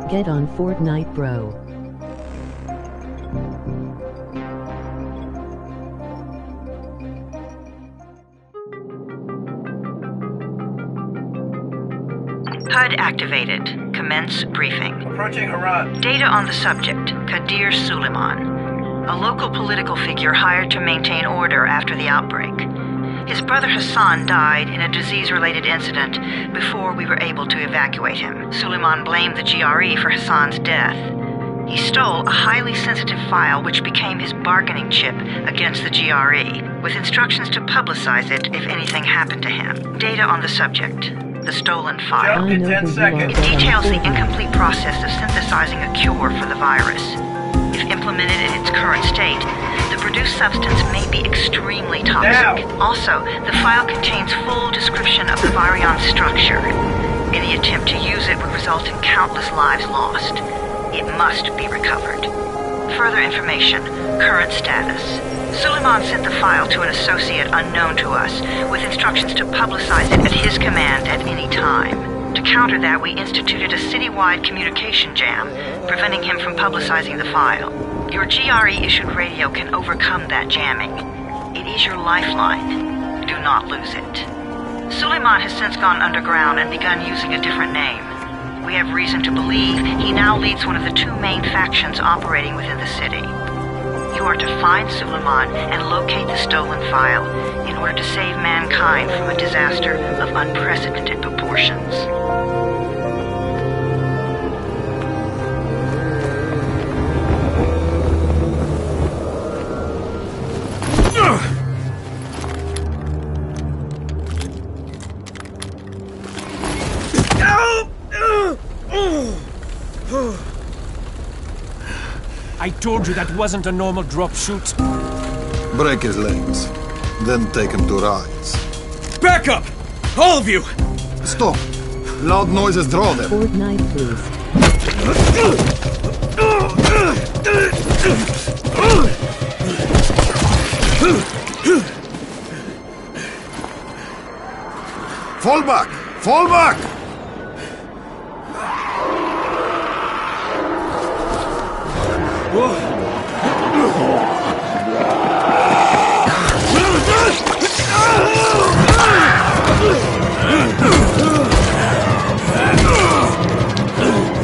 Get on Fortnite, bro. HUD activated. Commence briefing. Approaching Harad. Data on the subject, Kadir Suleiman, a local political figure hired to maintain order after the outbreak. His brother Hassan died in a disease-related incident before we were able to evacuate him. Suleiman blamed the GRE for Hassan's death. He stole a highly sensitive file which became his bargaining chip against the GRE, with instructions to publicize it if anything happened to him. Data on the subject, the stolen file. Jump in 10 seconds. It details the incomplete process of synthesizing a cure for the virus. If implemented in its current state, the produced substance may be extremely toxic. Now. Also, the file contains full description of the virion structure. Any attempt to use it would result in countless lives lost. It must be recovered. Further information, current status. Suleiman sent the file to an associate unknown to us, with instructions to publicize it at his command at any time. To counter that, we instituted a citywide communication jam, preventing him from publicizing the file. Your GRE-issued radio can overcome that jamming. It is your lifeline. Do not lose it. Suleiman has since gone underground and begun using a different name. We have reason to believe he now leads one of the two main factions operating within the city. You are to find Suleiman and locate the stolen file in order to save mankind from a disaster of unprecedented proportions. I told you that wasn't a normal drop shoot. Break his legs, then take him to rides. Back up! All of you! Stop! Loud noises draw them. Fortnite, please. Fall back! Fall back!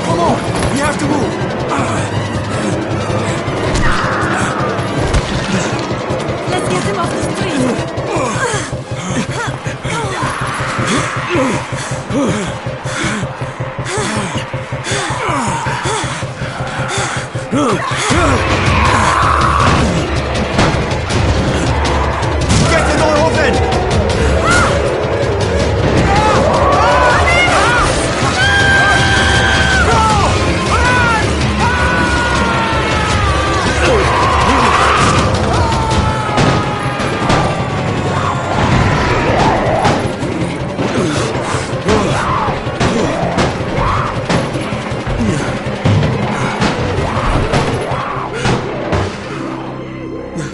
Come on! We have to move! Let's get him off the street. Get the door open!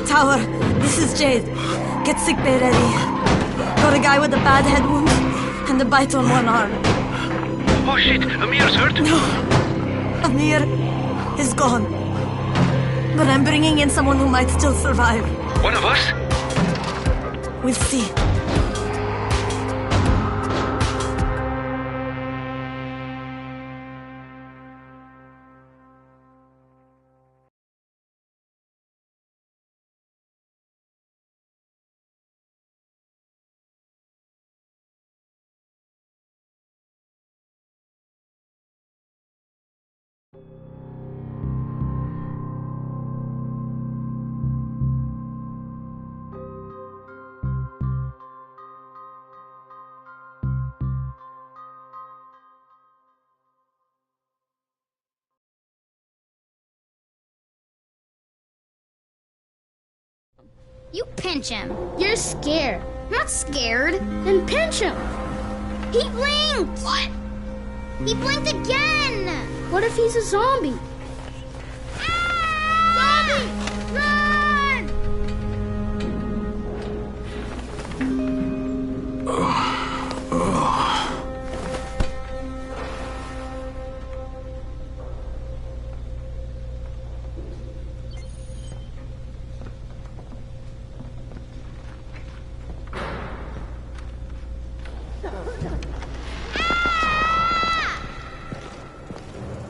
Tower, this is Jade. Get sick bay ready. Got a guy with a bad head wound and a bite on one arm. Oh shit, Amir's hurt? No, Amir is gone. But I'm bringing in someone who might still survive. One of us? We'll see. You pinch him. You're scared. I'm not scared. Then pinch him. He blinked. What? He blinked again. What if he's a zombie? Zombie! Run!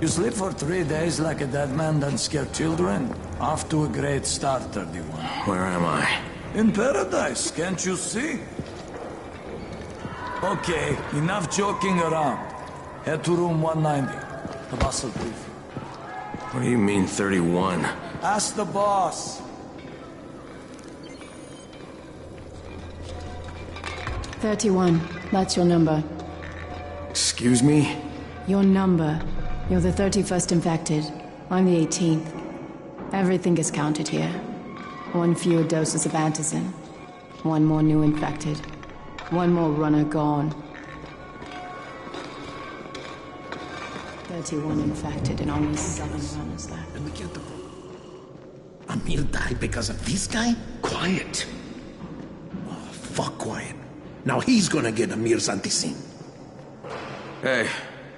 You sleep for 3 days like a dead man, then scare children? Off to a great start, 31. Where am I? In paradise, can't you see? Okay, enough joking around. Head to room 190. The boss will brief you. What do you mean, 31? Ask the boss. 31. That's your number. Excuse me? Your number. You're the 31st infected. I'm the 18th. Everything is counted here. 1 fewer doses of antizin. 1 more new infected. 1 more runner gone. 31 infected and only 7 runners left. Let me get the... Amir died because of this guy? Quiet. Oh, fuck quiet. Now he's gonna get Amir's antizin. Hey,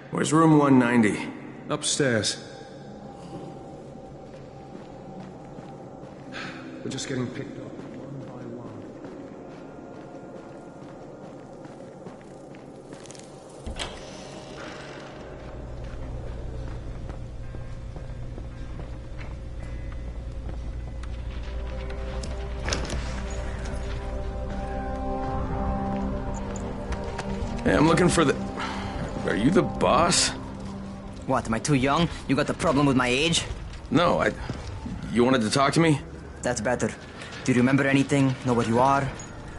where's room 190? Upstairs. We're just getting picked up one by one. Hey, I'm looking for the... Are you the boss? What, am I too young? You got the problem with my age? No, You wanted to talk to me? That's better. Do you remember anything? Know what you are?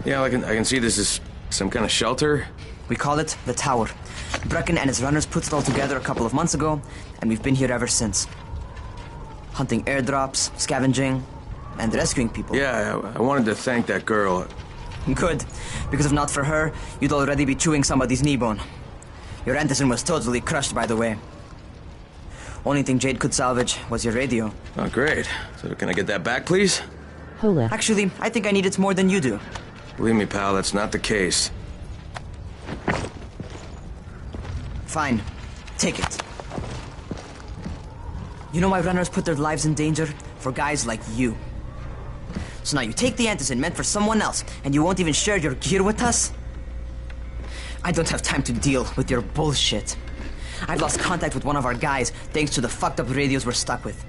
Yeah, I can see this is some kind of shelter. We call it the Tower. Brecken and his runners put it all together a couple of months ago, and we've been here ever since. Hunting airdrops, scavenging, and rescuing people. Yeah, I wanted to thank that girl. Good, because if not for her, you'd already be chewing somebody's knee bone. Your antizin was totally crushed, by the way. Only thing Jade could salvage was your radio. Oh, great. So can I get that back, please? Hola. Actually, I think I need it more than you do. Believe me, pal, that's not the case. Fine. Take it. You know why runners put their lives in danger? For guys like you. So now you take the antizin meant for someone else, and you won't even share your gear with us? I don't have time to deal with your bullshit. I've lost contact with one of our guys thanks to the fucked up radios we're stuck with.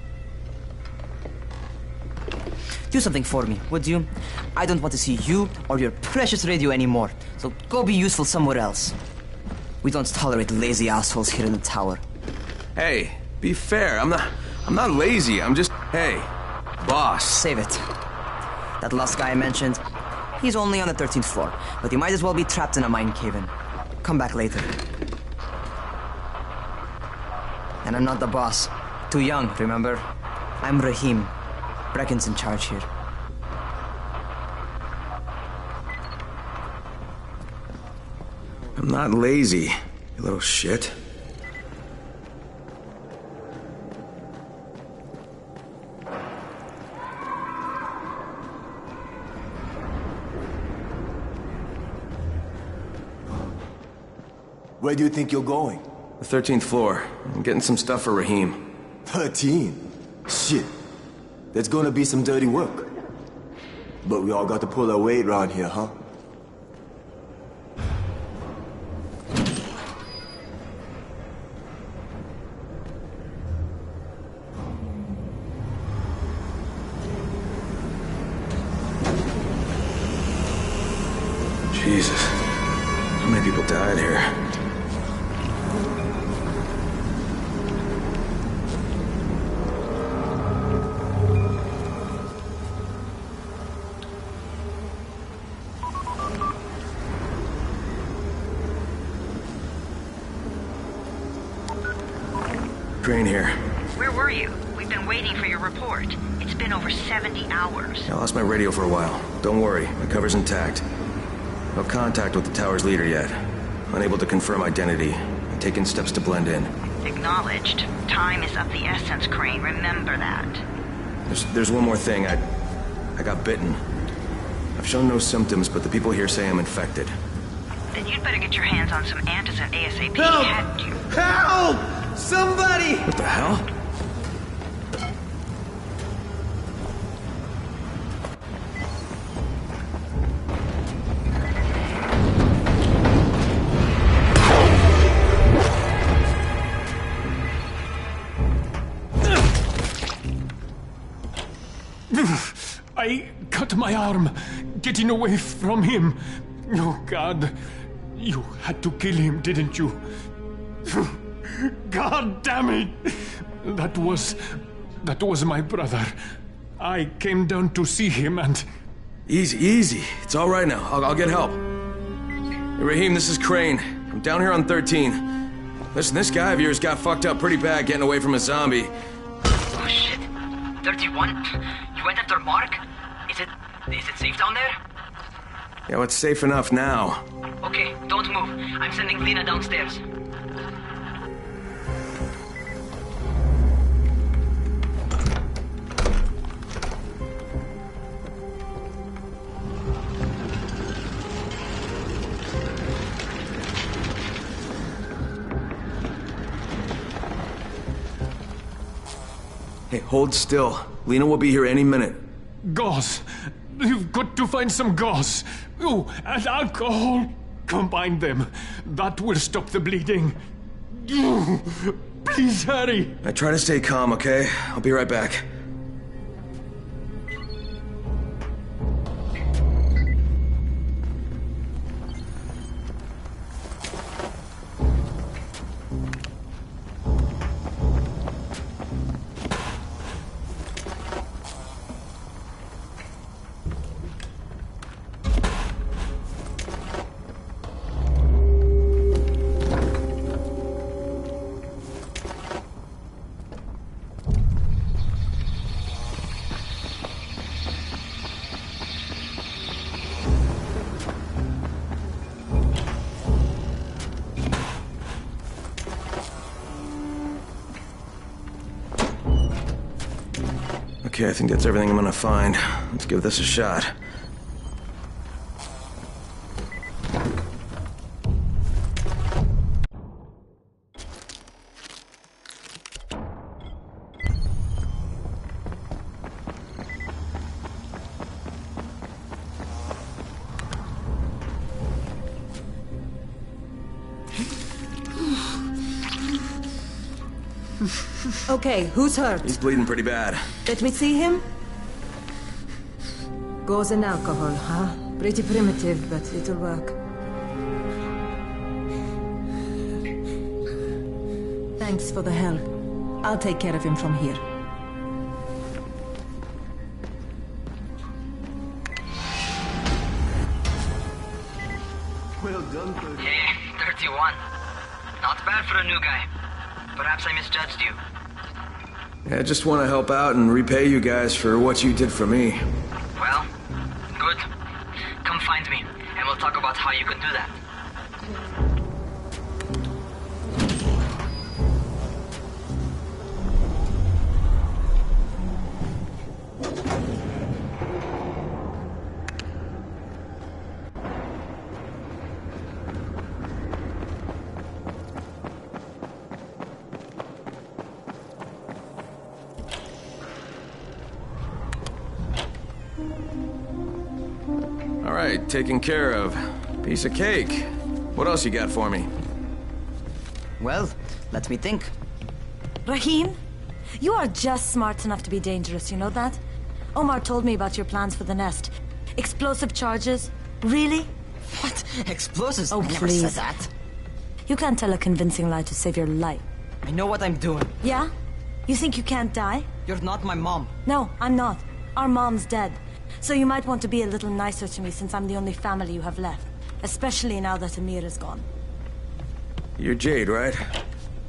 Do something for me, would you? I don't want to see you or your precious radio anymore, so go be useful somewhere else. We don't tolerate lazy assholes here in the Tower. Hey, be fair. I'm not lazy. I'm just... Hey, boss. Save it. That last guy I mentioned, he's only on the 13th floor, but he might as well be trapped in a mine cave-in. Come back later. And I'm not the boss. Too young, remember? I'm Rahim. Brecken's in charge here. I'm not lazy, you little shit. Where do you think you're going? The 13th floor. I'm getting some stuff for Rahim. 13? Shit. There's gonna be some dirty work. But we all got to pull our weight around here, huh? Jesus. How many people died here? Crane here. Where were you? We've been waiting for your report. It's been over 70 hours. I lost my radio for a while. Don't worry, my cover's intact. No contact with the tower's leader yet. Unable to confirm identity. I'm taking steps to blend in. Acknowledged. Time is of the essence, Crane. Remember that. There's one more thing. I got bitten. I've shown no symptoms, but the people here say I'm infected. Then you'd better get your hands on some antizin ASAP. Help! Hadn't you? Help! Somebody! What the hell? my arm, getting away from him. Oh, God. You had to kill him, didn't you? God damn it! That was my brother. I came down to see him and... Easy, easy. It's all right now. I'll get help. Hey, Rahim, this is Crane. I'm down here on 13. Listen, this guy of yours got fucked up pretty bad getting away from a zombie. Oh, shit. 31? You went after Mark? Is it safe down there? Yeah, well, it's safe enough now. Okay, don't move. I'm sending Lena downstairs. Hey, hold still. Lena will be here any minute. Gauze. You've got to find some gauze. Oh, and alcohol. Combine them. That will stop the bleeding. Please hurry. I try to stay calm, okay? I'll be right back. Okay, I think that's everything I'm gonna find. Let's give this a shot. Okay, who's hurt? He's bleeding pretty bad. Let me see him. Gauze and alcohol, huh? Pretty primitive, but it'll work. Thanks for the help. I'll take care of him from here. Well done, Hey, 31. Not bad for a new guy. Perhaps I misjudged you. Yeah, I just want to help out and repay you guys for what you did for me. Well, good. Come find me, and we'll talk about how you can do that. All right, taken care of. Piece of cake. What else you got for me? Well, let me think. Rahim, you are just smart enough to be dangerous, you know that? Omar told me about your plans for the nest. Explosive charges? Really? What? Explosives? Oh, I never please. said that. You can't tell a convincing lie to save your life. I know what I'm doing. Yeah? You think you can't die? You're not my mom. No, I'm not. Our mom's dead. So you might want to be a little nicer to me since I'm the only family you have left. Especially now that Amir is gone. You're Jade, right?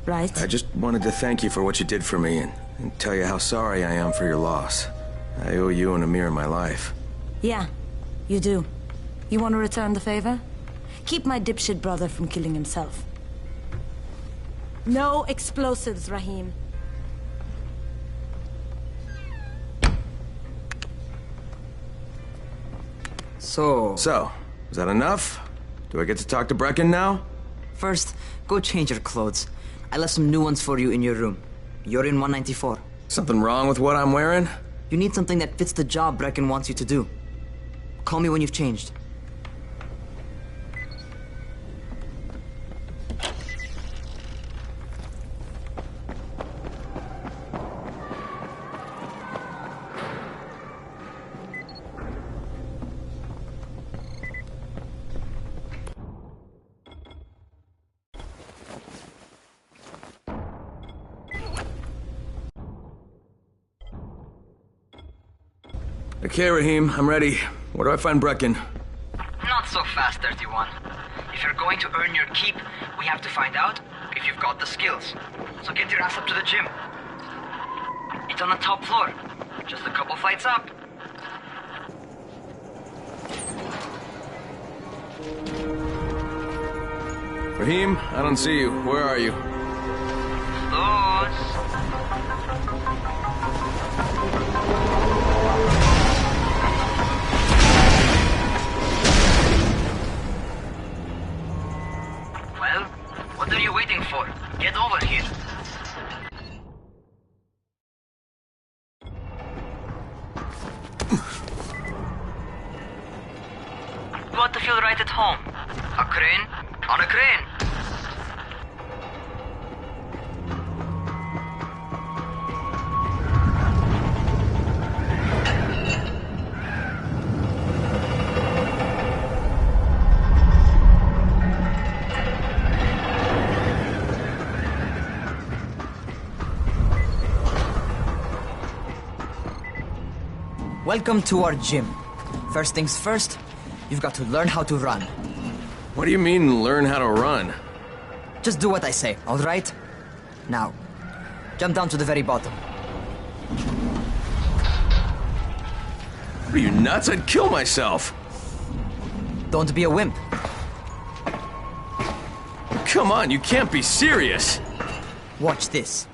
Right. I just wanted to thank you for what you did for me and tell you how sorry I am for your loss. I owe you and Amir my life. Yeah, you do. You want to return the favor? Keep my dipshit brother from killing himself. No explosives, Rahim. So, is that enough? Do I get to talk to Brecken now? First, go change your clothes. I left some new ones for you in your room. You're in 194. Something wrong with what I'm wearing? You need something that fits the job Brecken wants you to do. Call me when you've changed. Okay, Raheem, I'm ready. Where do I find Brecken? Not so fast, 31. If you're going to earn your keep, we have to find out if you've got the skills. So get your ass up to the gym. It's on the top floor. Just a couple flights up. Raheem, I don't see you. Where are you? Those. Well, what are you waiting for? Get over here. You ought to feel right at home. A crane on a crane. Welcome to our gym. First things first, you've got to learn how to run. What do you mean, learn how to run? Just do what I say, all right? Now, jump down to the very bottom. Are you nuts? I'd kill myself. Don't be a wimp. Come on, you can't be serious. Watch this.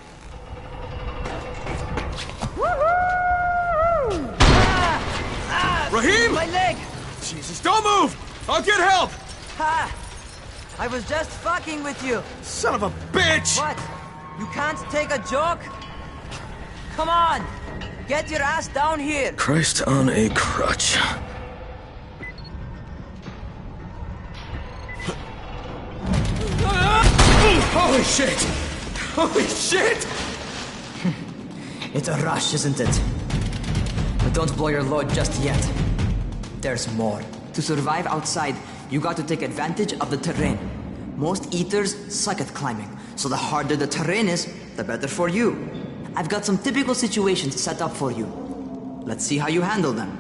Raheem! My leg! Jesus, don't move! I'll get help! Ha! I was just fucking with you. Son of a bitch! What? You can't take a joke? Come on! Get your ass down here! Christ on a crutch. Holy shit! Holy shit! It's a rush, isn't it? But don't blow your load just yet. There's more. To survive outside, you got to take advantage of the terrain. Most eaters suck at climbing, so the harder the terrain is, the better for you. I've got some typical situations set up for you. Let's see how you handle them.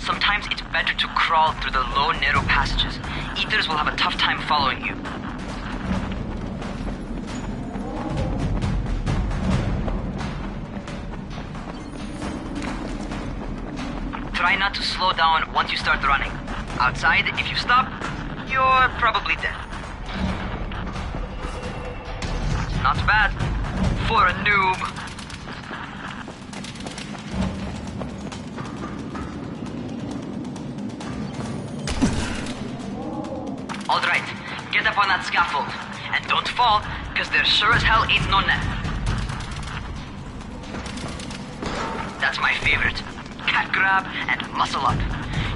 Sometimes it's better to crawl through the low, narrow passages. Eaters will have a tough time following you. Try not to slow down once you start running. Outside, if you stop, you're probably dead. Not bad for a noob. All right, get up on that scaffold. And don't fall, because there sure as hell ain't no net. That's my favorite. Cat grab and muscle up.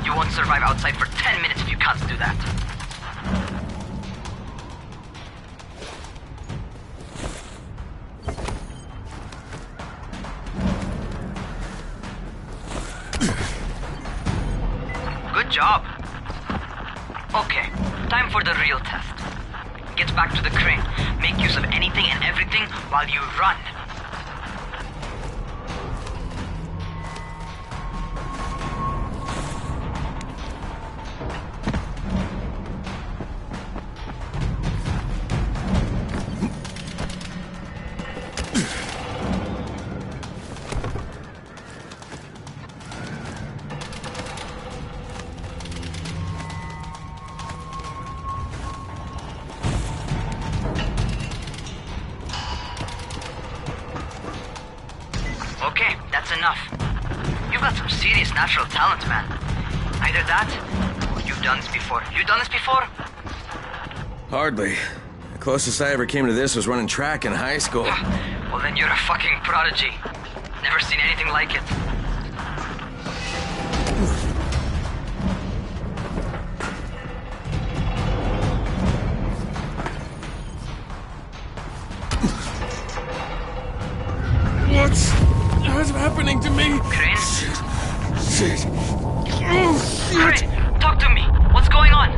You won't survive outside for 10 minutes if you can't do that. Good job. Okay, time for the real test. Get back to the crane. Make use of anything and everything while you run. Okay, that's enough. You've got some serious natural talent, man. Either that, or you've done this before. You done this before? Hardly. The closest I ever came to this was running track in high school. Well, then you're a fucking prodigy. Never seen anything like it. What's happening to me? Crane? Shit. Oh, shit. Crane, talk to me. What's going on?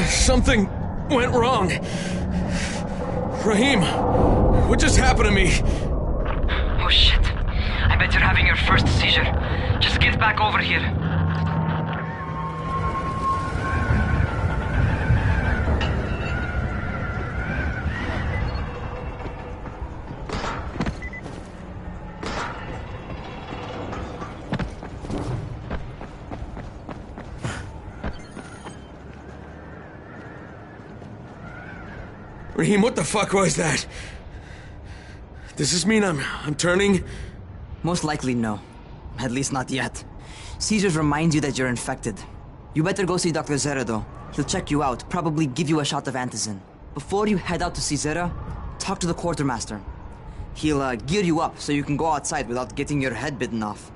Something went wrong. Rahim, what just happened to me? Oh shit. I bet you're having your first seizure. Just get back over here. Rahim, what the fuck was that? Does this mean I'm turning? Most likely no. At least not yet. Seizures remind you that you're infected. You better go see Dr. Zera though. He'll check you out, probably give you a shot of antizin. Before you head out to see Zera, talk to the quartermaster. He'll gear you up so you can go outside without getting your head bitten off.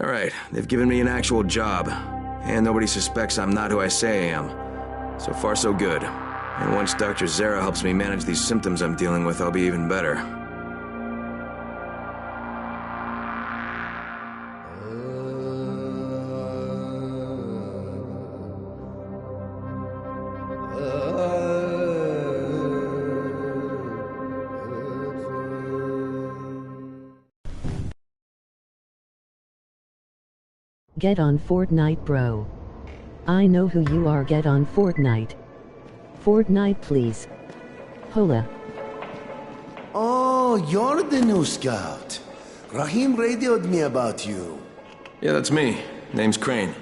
Alright, they've given me an actual job. And nobody suspects I'm not who I say I am. So far so good. And once Dr. Zera helps me manage these symptoms I'm dealing with, I'll be even better. Get on Fortnite, bro. I know who you are. Get on Fortnite. Fortnite, please. Hola. Oh, you're the new scout. Rahim radioed me about you. Yeah, that's me. Name's Crane.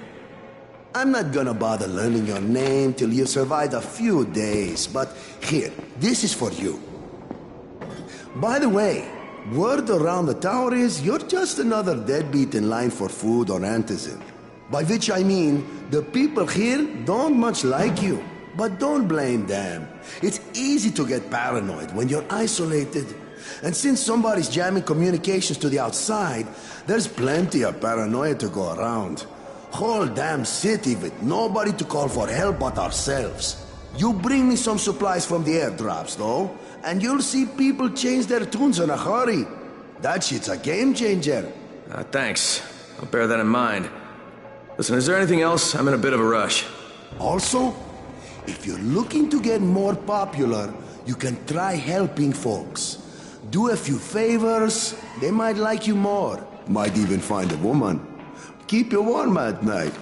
I'm not gonna bother learning your name till you've survived a few days, but here, this is for you. By the way, word around the tower is you're just another deadbeat in line for food or antizin. By which I mean, the people here don't much like you. But don't blame them. It's easy to get paranoid when you're isolated. And since somebody's jamming communications to the outside, there's plenty of paranoia to go around. Whole damn city with nobody to call for help but ourselves. You bring me some supplies from the airdrops, though, and you'll see people change their tunes in a hurry. That shit's a game changer. Thanks. I'll bear that in mind. Listen, is there anything else? I'm in a bit of a rush. Also, if you're looking to get more popular, you can try helping folks. Do a few favors, they might like you more. Might even find a woman. Keep you warm at night.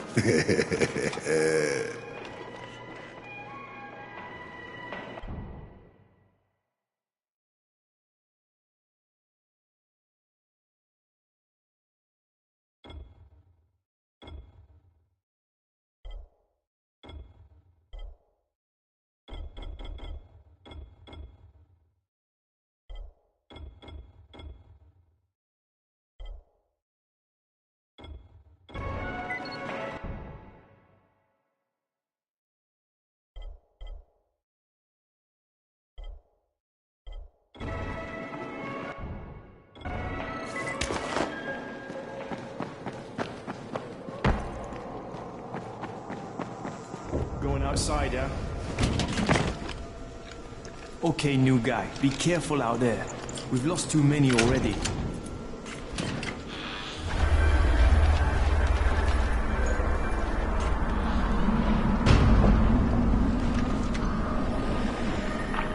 Going outside, yeah? Okay, new guy, be careful out there. We've lost too many already.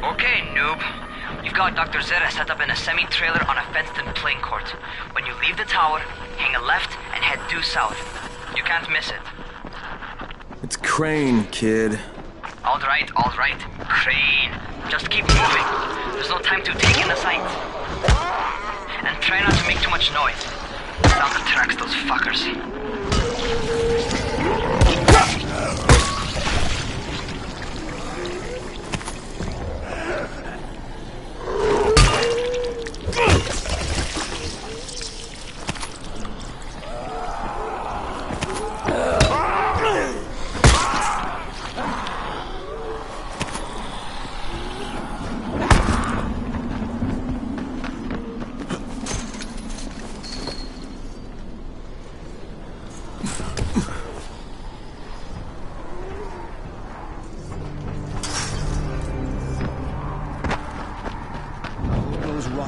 Okay, noob. You've got Dr. Zera set up in a semi-trailer on a fenced-in playing court. When you leave the tower, hang a left and head due south. You can't miss it. It's Crane, kid. All right, Crane. Just keep moving. There's no time to take in the sights. And try not to make too much noise. Sound attracts those fuckers.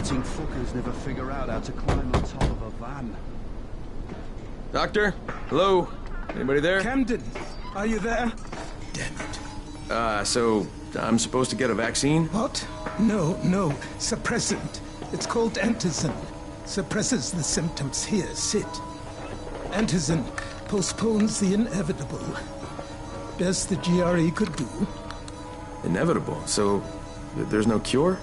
Rotting fuckers never figure out how to climb on top of a van. Doctor? Hello? Anybody there? Camden, are you there? So I'm supposed to get a vaccine? What? No. Suppressant. It's called Antizin. Suppresses the symptoms. Here, sit. Antizin postpones the inevitable. Best the GRE could do. Inevitable? So there's no cure?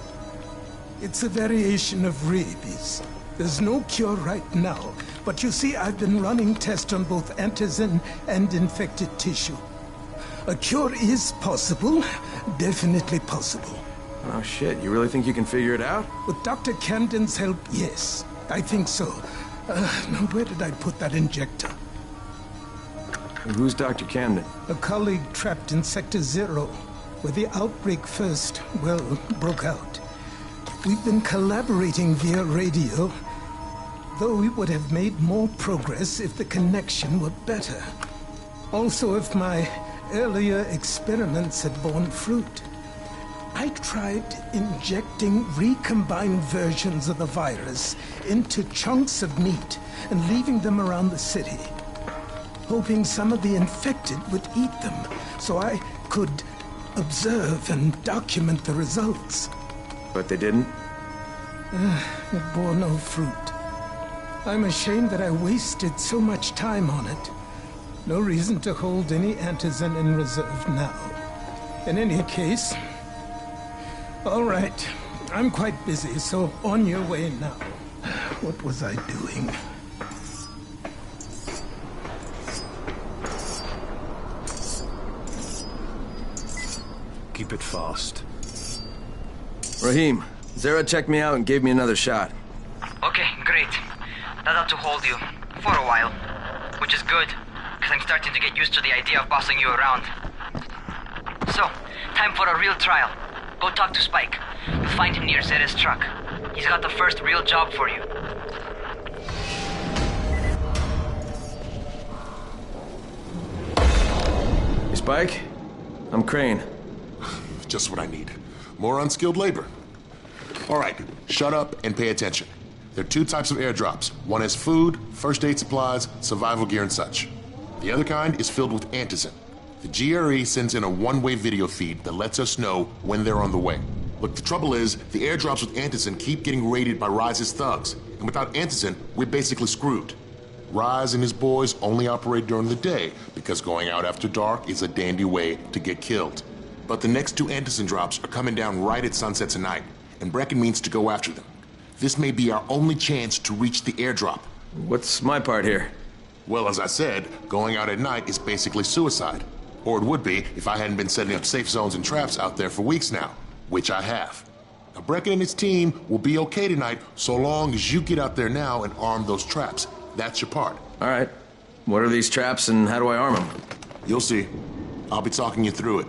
It's a variation of rabies. There's no cure right now, but you see, I've been running tests on both antizin and infected tissue. A cure is possible, definitely possible. Oh shit, you really think you can figure it out? With Dr. Camden's help, yes. I think so. Now where did I put that injector? And who's Dr. Camden? A colleague trapped in Sector Zero, where the outbreak first, broke out. We've been collaborating via radio, though we would have made more progress if the connection were better. Also, if my earlier experiments had borne fruit. I tried injecting recombined versions of the virus into chunks of meat and leaving them around the city, hoping some of the infected would eat them so I could observe and document the results. But they didn't? It bore no fruit. I'm ashamed that I wasted so much time on it. No reason to hold any antizin in reserve now. In any case, all right. I'm quite busy, so on your way now. What was I doing? Keep it fast. Rahim, Zara checked me out and gave me another shot. Okay, great. That ought to hold you. For a while. Which is good, because I'm starting to get used to the idea of bossing you around. So, time for a real trial. Go talk to Spike. You'll find him near Zera's truck. He's got the first real job for you. Hey, Spike? I'm Crane. Just what I need. More unskilled labor. All right, shut up and pay attention. There are two types of airdrops. One is food, first aid supplies, survival gear and such. The other kind is filled with antizin. The GRE sends in a one-way video feed that lets us know when they're on the way. Look, the trouble is, the airdrops with antizin keep getting raided by Rise's thugs, and without antizin, we're basically screwed. Rise and his boys only operate during the day, because going out after dark is a dandy way to get killed. But the next two antizin drops are coming down right at sunset tonight, and Brecken means to go after them. This may be our only chance to reach the airdrop. What's my part here? Well, as I said, going out at night is basically suicide. Or it would be if I hadn't been setting up safe zones and traps out there for weeks now, which I have. Now, Brecken and his team will be okay tonight so long as you get out there now and arm those traps. That's your part. All right. What are these traps and how do I arm them? You'll see. I'll be talking you through it.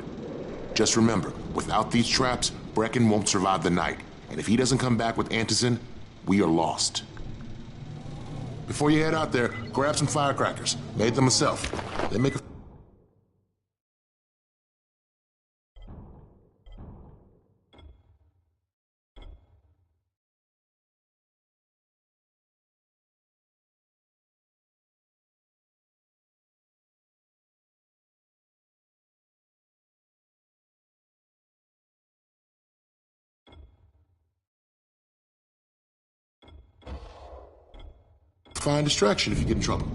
Just remember, without these traps, Brecken won't survive the night. And if he doesn't come back with antizin, we are lost. Before you head out there, grab some firecrackers. Made them myself. They make a... Find distraction if you get in trouble.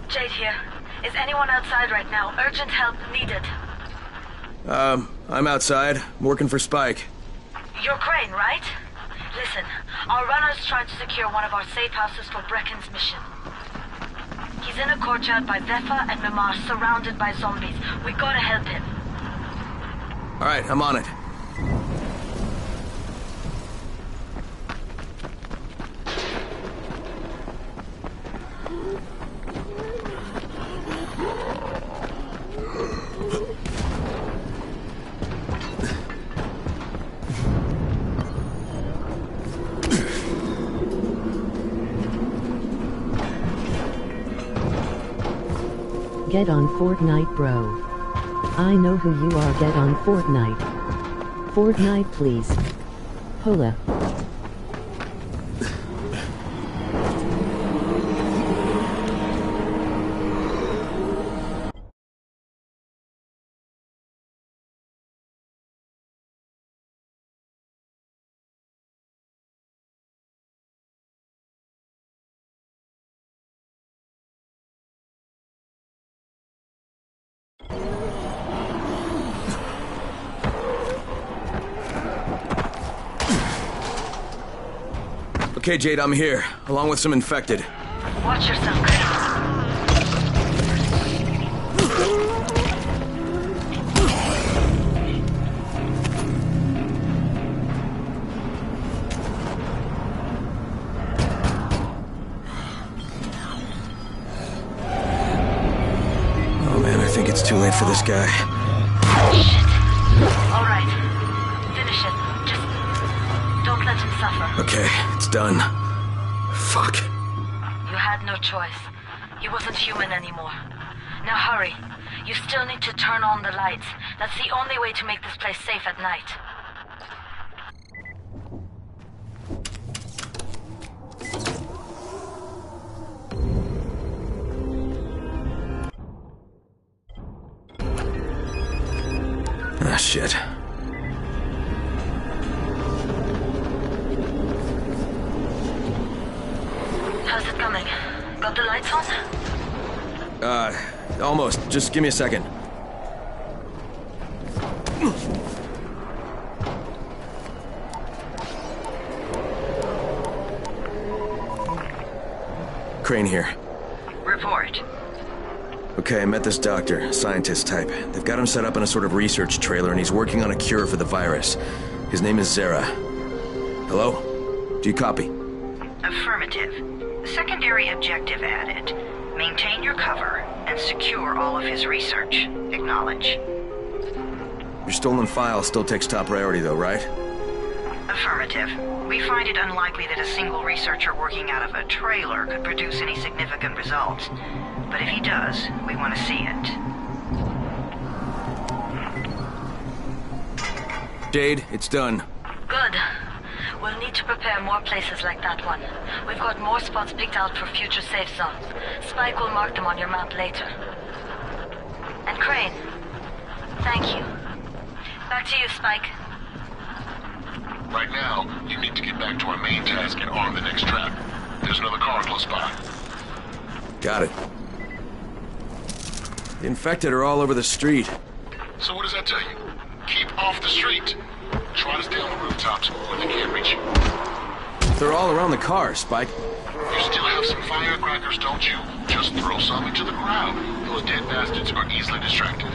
Jade here. Is anyone outside right now? Urgent help needed. I'm outside, working for Spike. You're Crane, right? Listen, our runner's trying to secure one of our safe houses for Brecken's mission. He's in a courtyard by Vefa and Mimar, surrounded by zombies. We gotta help him. Alright, I'm on it. Get on Fortnite, bro. I know who you are. Get on Fortnite. Fortnite, please. Hola. Okay, Jade, I'm here, along with some infected. Watch yourself, Crane. Oh man, I think it's too late for this guy. Shit. All right. Finish it. Just don't let him suffer. Okay, it's done. Fuck. You had no choice. He wasn't human anymore. Now hurry. You still need to turn on the lights. That's the only way to make this place safe at night. Ah, shit. How's it coming? Got the lights on? Almost. Just give me a second. Crane here. Report. Okay, I met this doctor, scientist type. They've got him set up in a sort of research trailer, and he's working on a cure for the virus. His name is Zere. Hello? Do you copy? Affirmative. Secondary objective added. Maintain your cover and secure all of his research. Acknowledge. Your stolen file still takes top priority, though, right? Affirmative. We find it unlikely that a single researcher working out of a trailer could produce any significant results. But if he does, we want to see it. Jade, it's done. Good. We'll need to prepare more places like that one. We've got more spots picked out for future safe zones. Spike will mark them on your map later. And Crane, thank you. Back to you, Spike. Right now, you need to get back to our main task and arm the next trap. There's another car close by. Got it. The infected are all over the street. So what does that tell you? Keep off the street. Try to stay on the rooftops where they can't reach you. They're all around the car, Spike. You still have some firecrackers, don't you? Just throw some into the crowd. Those dead bastards are easily distracted.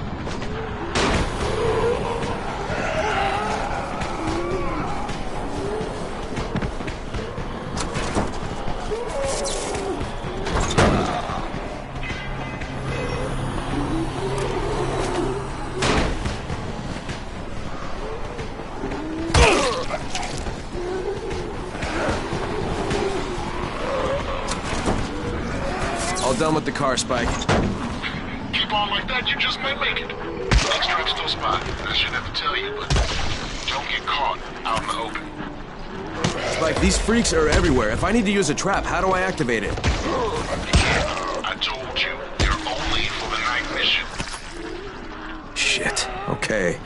All done with the car, Spike. Keep on like that, you just may make it. Next trap's close by. I shouldn't have to tell you, but don't get caught out in the open. Spike, these freaks are everywhere. If I need to use a trap, how do I activate it? I told you, they're only for the night mission. Shit. Okay.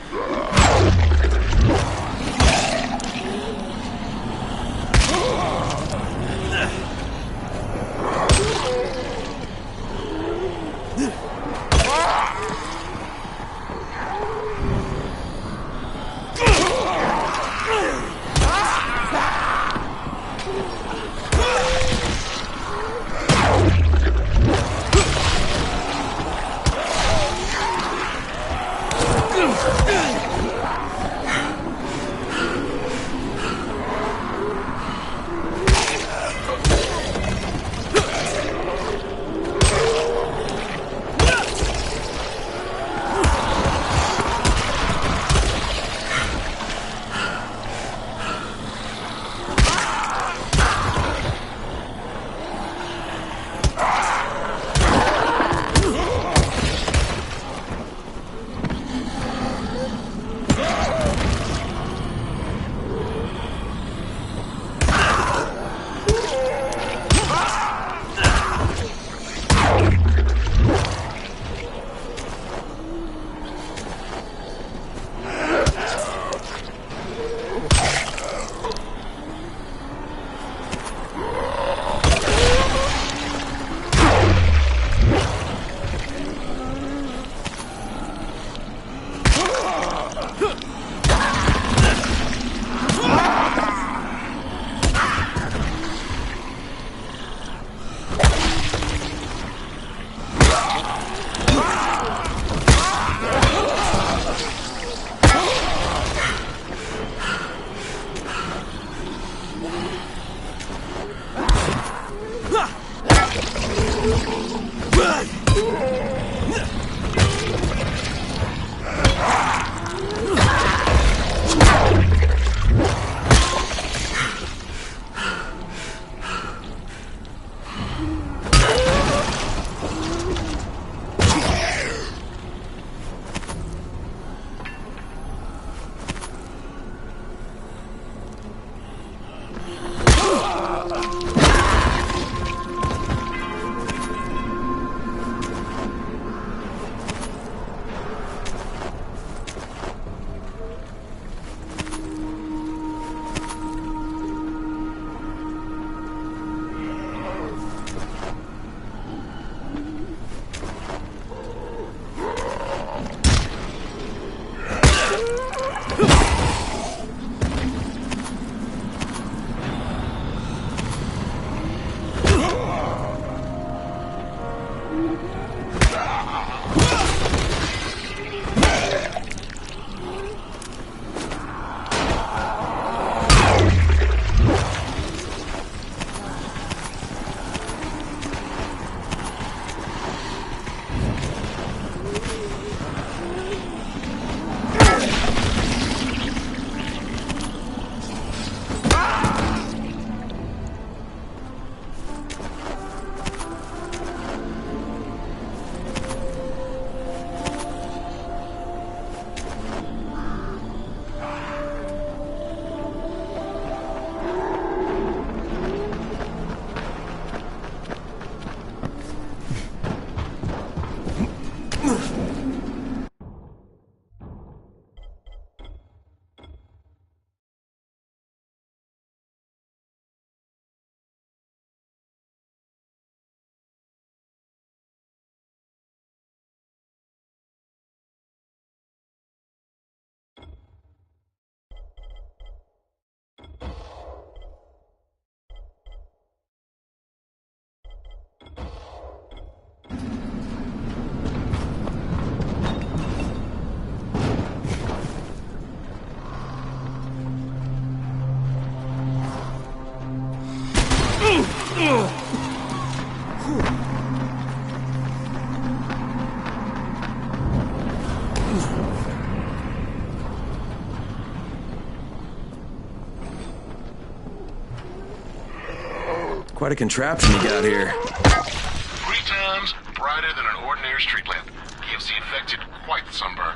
Quite a contraption you got here. 3 times brighter than an ordinary street lamp. Gives the infected quite the sunburn.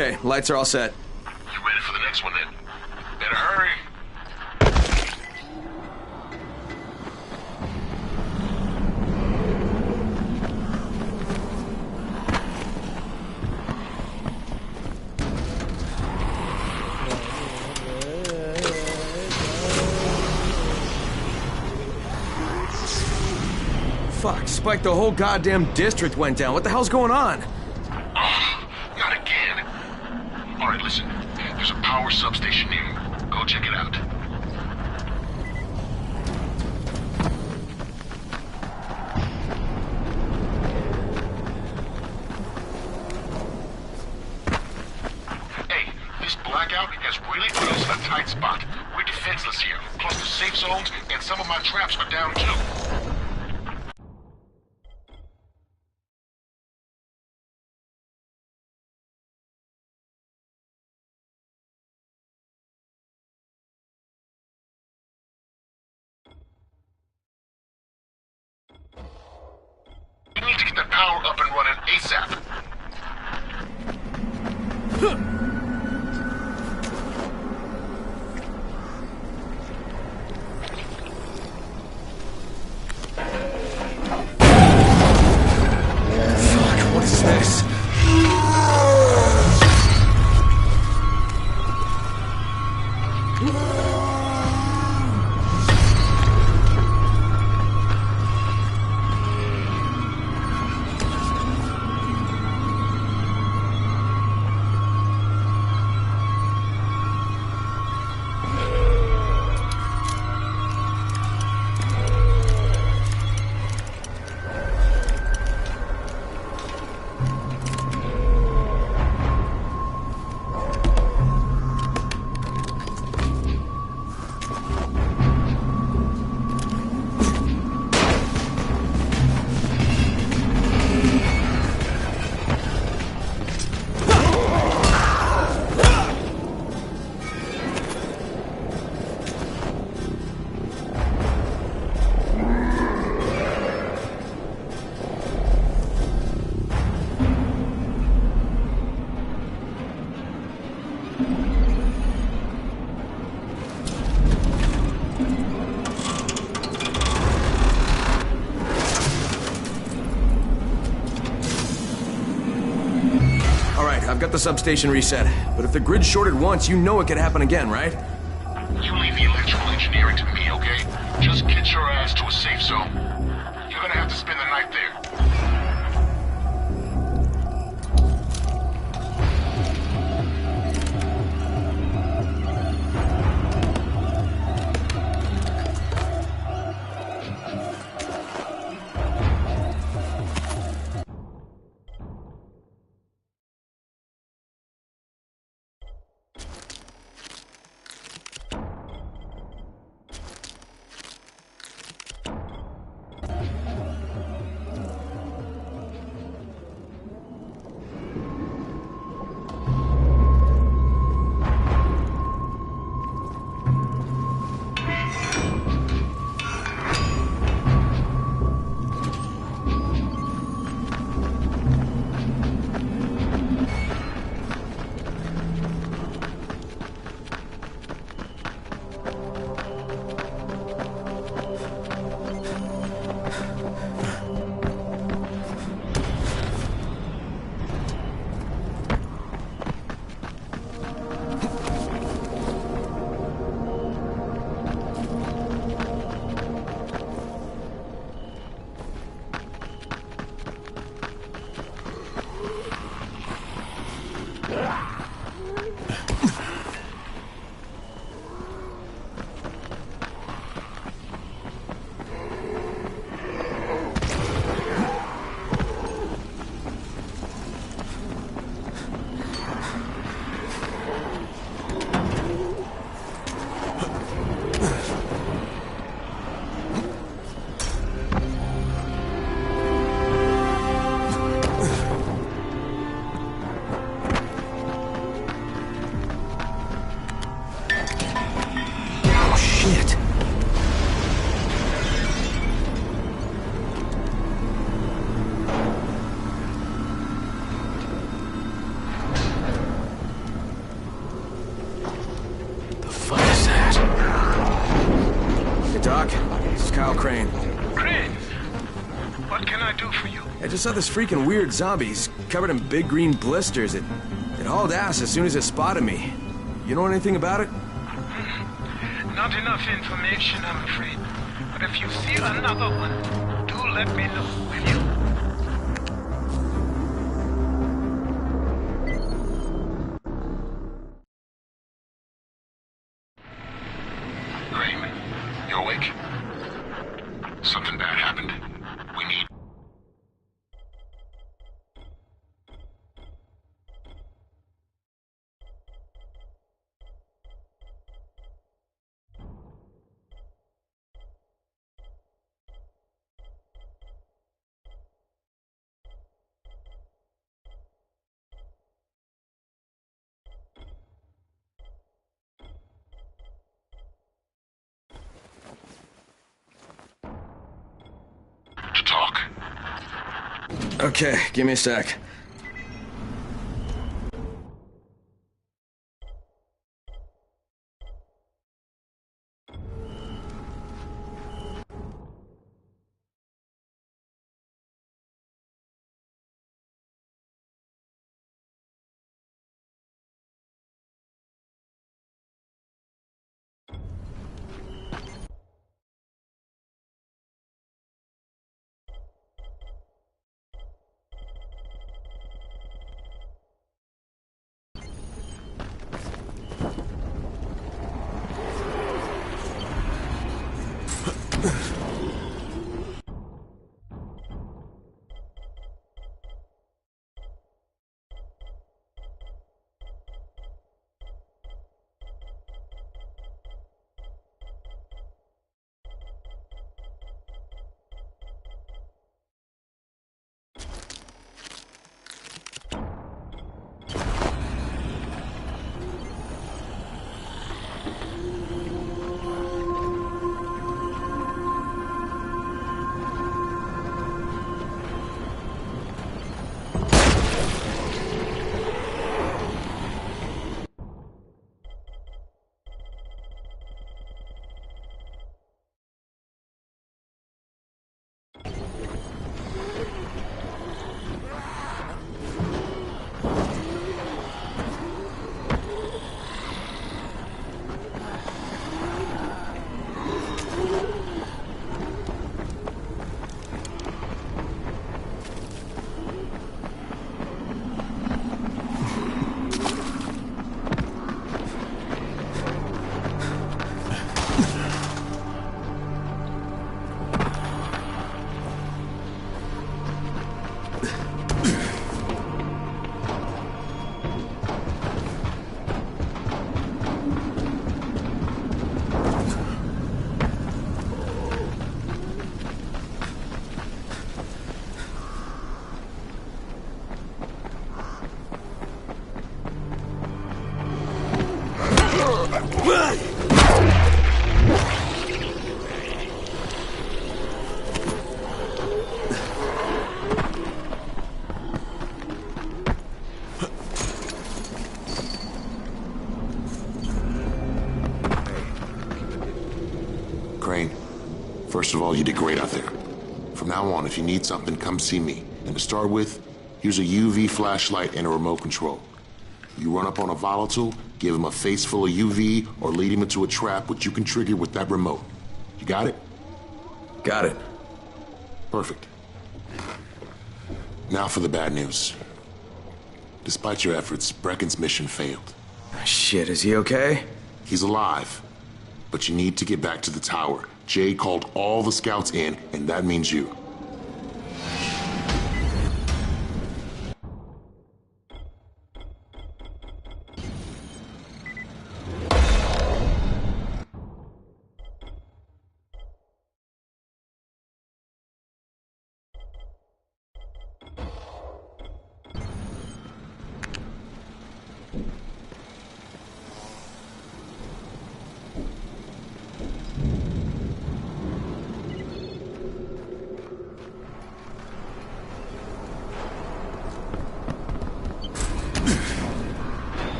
Okay, lights are all set. You ready for the next one then? Better hurry. Fuck, Spike, the whole goddamn district went down. What the hell's going on? Not again. All right, listen. There's a power substation near you. Go check it out. Hey, this blackout has really put us in a tight spot. We're defenseless here. Plus the safe zones and some of my traps are down too. We need to get the power up and running ASAP. Fuck, what is this? I've got the substation reset, but if the grid shorted once, you know it could happen again, right? You leave the electrical engineering to me, okay? Just get your ass to a safe zone. You're gonna have to spend the night there. just saw this freaking weird zombie. He's covered in big green blisters. It hauled ass as soon as it spotted me. You know anything about it? Not enough information, I'm afraid. But if you see another one, do let me know, will you? Crane, you awake? Something bad happened. We need... to talk. Okay, give me a sec. Crane, first of all, you did great out there. From now on, if you need something, come see me. And to start with, use a UV flashlight and a remote control. You run up on a volatile, give him a face full of UV, or lead him into a trap which you can trigger with that remote. You got it? Got it. Perfect. Now for the bad news. Despite your efforts, Brecken's mission failed. Shit, is he okay? He's alive. But you need to get back to the tower. Jay called all the scouts in, and that means you.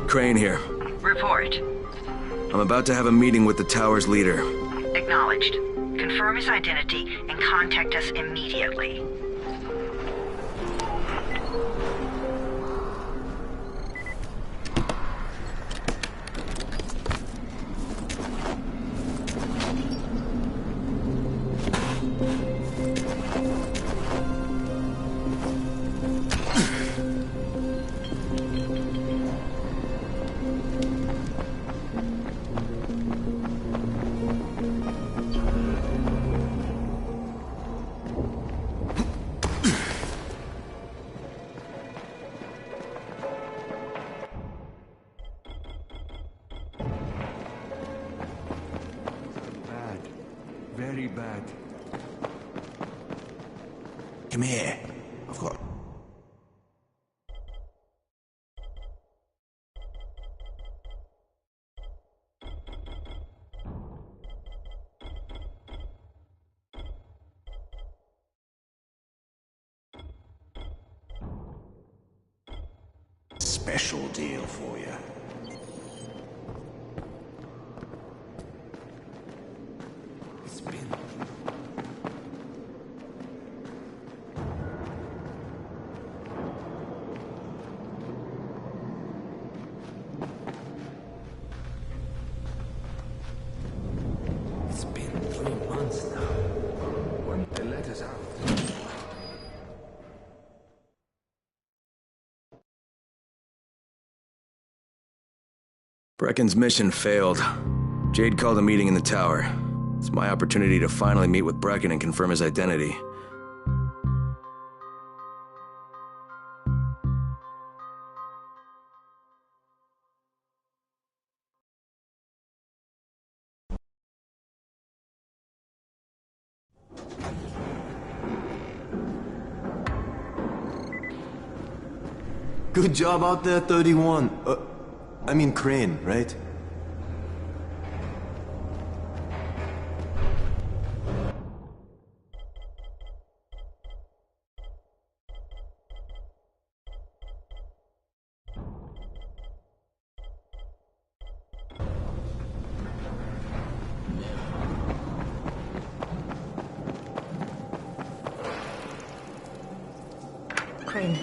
Crane here. Report. I'm about to have a meeting with the tower's leader. Acknowledged. Confirm his identity and contact us immediately. Very bad. Come here. I've got... special deal for you. Brecken's mission failed. Jade called a meeting in the tower. It's my opportunity to finally meet with Brecken and confirm his identity. Good job out there, 31. I mean Crane, right? Crane.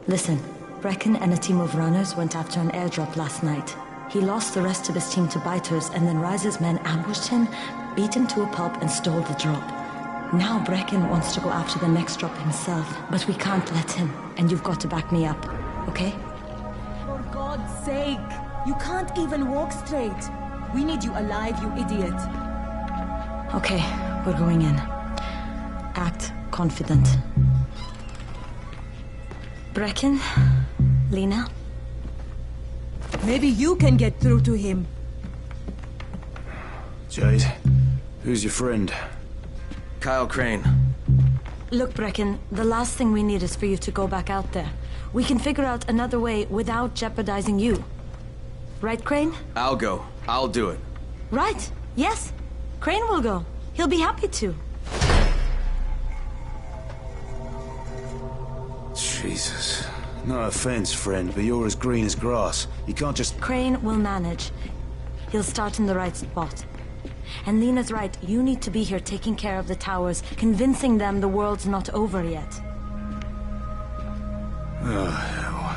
Listen. Brecken and a team of runners went after an airdrop last night. He lost the rest of his team to biters, and then Rise's men ambushed him, beat him to a pulp, and stole the drop. Now Brecken wants to go after the next drop himself, but we can't let him, and you've got to back me up, okay? For God's sake! You can't even walk straight! We need you alive, you idiot! Okay, we're going in. Act confident. Brecken? Lena? Maybe you can get through to him. Jade, who's your friend? Kyle Crane. Look, Brecken, the last thing we need is for you to go back out there. We can figure out another way without jeopardizing you. Right, Crane? I'll go. I'll do it. Right. Yes. Crane will go. He'll be happy to. Jesus. No offense, friend, but you're as green as grass. You can't just... Crane will manage. He'll start in the right spot. And Lena's right, you need to be here taking care of the towers, convincing them the world's not over yet. Oh, hell.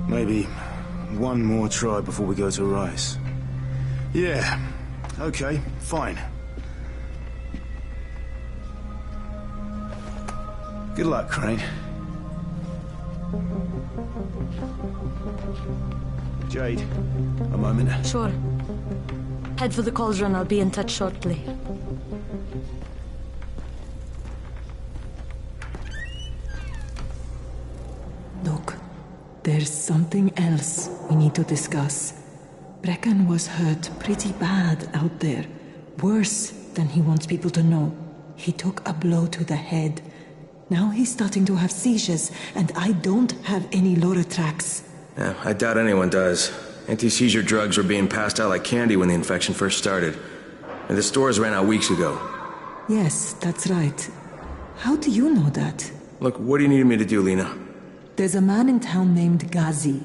Maybe one more try before we go to Rice. Yeah, okay, fine. Good luck, Crane. Jade, a moment. Sure. Head for the cauldron. I'll be in touch shortly. Look, there's something else we need to discuss. Brecken was hurt pretty bad out there. Worse than he wants people to know. He took a blow to the head. Now he's starting to have seizures, and I don't have any Loratrax. Yeah, I doubt anyone does. Anti-seizure drugs were being passed out like candy when the infection first started. And the stores ran out weeks ago. Yes, that's right. How do you know that? Look, what do you need me to do, Lena? There's a man in town named Ghazi.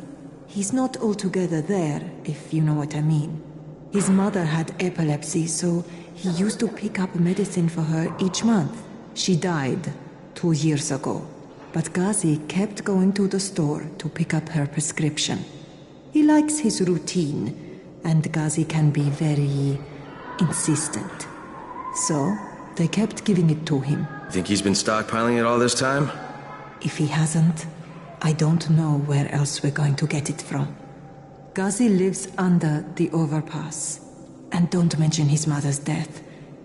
He's not altogether there, if you know what I mean. His mother had epilepsy, so he used to pick up medicine for her each month. She died 2 years ago, but Ghazi kept going to the store to pick up her prescription. He likes his routine, and Ghazi can be very insistent. So, they kept giving it to him. Think he's been stockpiling it all this time? If he hasn't, I don't know where else we're going to get it from. Ghazi lives under the overpass. And don't mention his mother's death.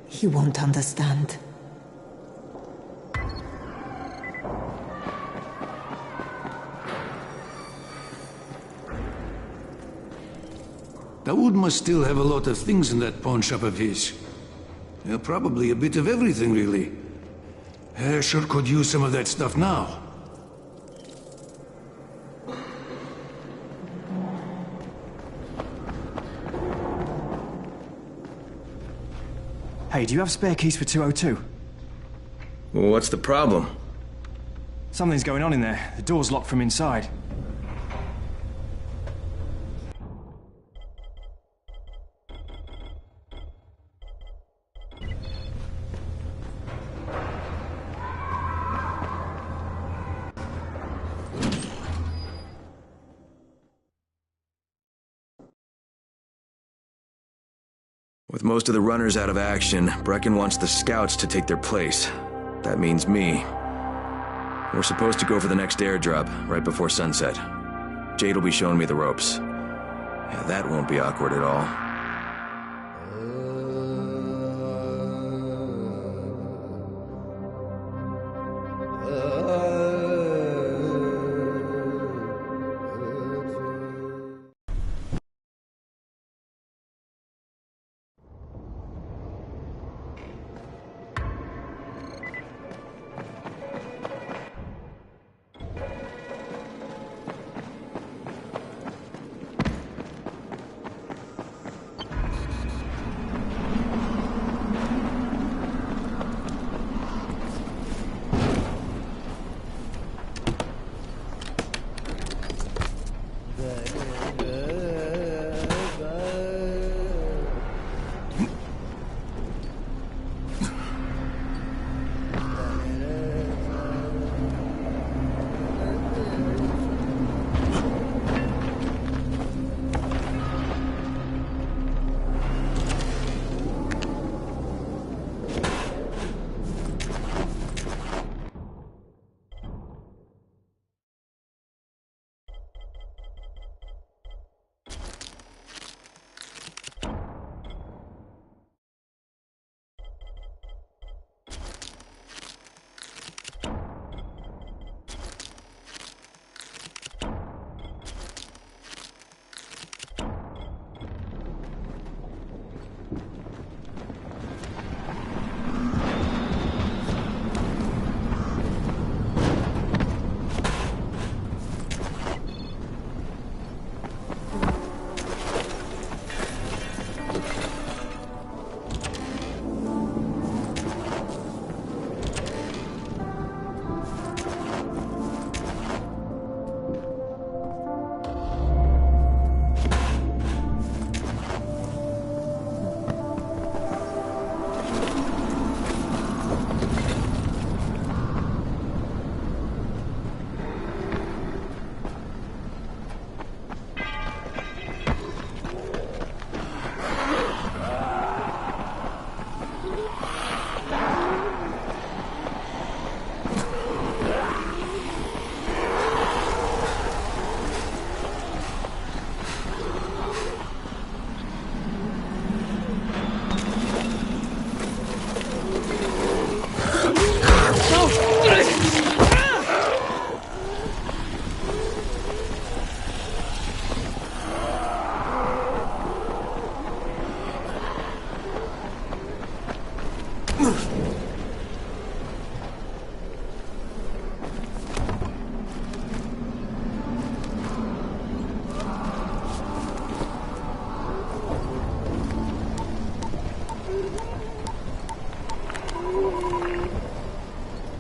He won't understand. Dawood must still have a lot of things in that pawn shop of his. Yeah, probably a bit of everything, really. Sure could use some of that stuff now. Hey, do you have spare keys for 202? Well, what's the problem? Something's going on in there. The door's locked from inside. With most of the runners out of action, Brecken wants the scouts to take their place. That means me. We're supposed to go for the next airdrop, right before sunset. Jade will be showing me the ropes. Yeah, that won't be awkward at all.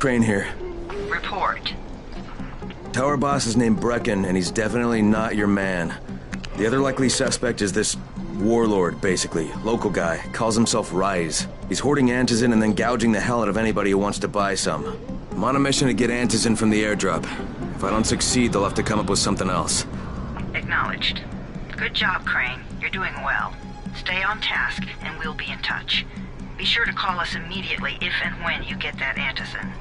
Crane here. Report. Tower boss is named Brecken, and he's definitely not your man. The other likely suspect is this warlord, basically. Local guy. Calls himself Rise. He's hoarding Antizin and then gouging the hell out of anybody who wants to buy some. I'm on a mission to get Antizin from the airdrop. If I don't succeed, they'll have to come up with something else. Acknowledged. Good job, Crane. You're doing well. Stay on task, and we'll be in touch. Be sure to call us immediately if and when you get that Antizin.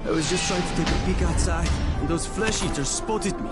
I was just trying to take a peek outside, and those flesh eaters spotted me.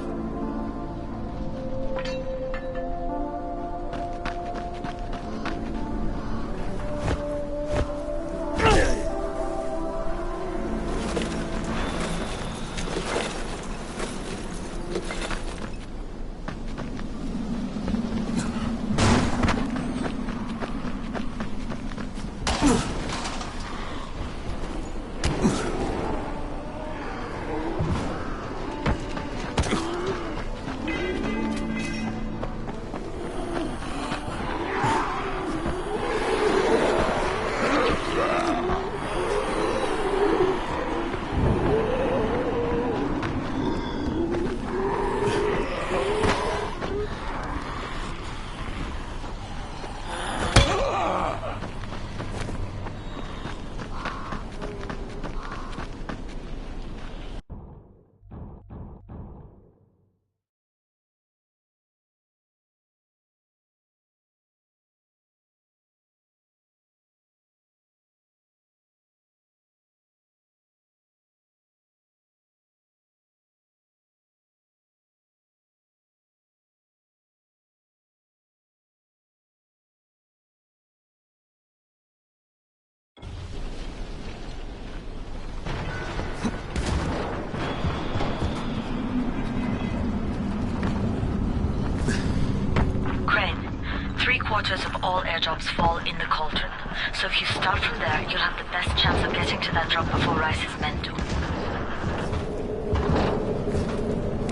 Three-quarters of all airdrops fall in the cauldron. So if you start from there, you'll have the best chance of getting to that drop before Rice's men do.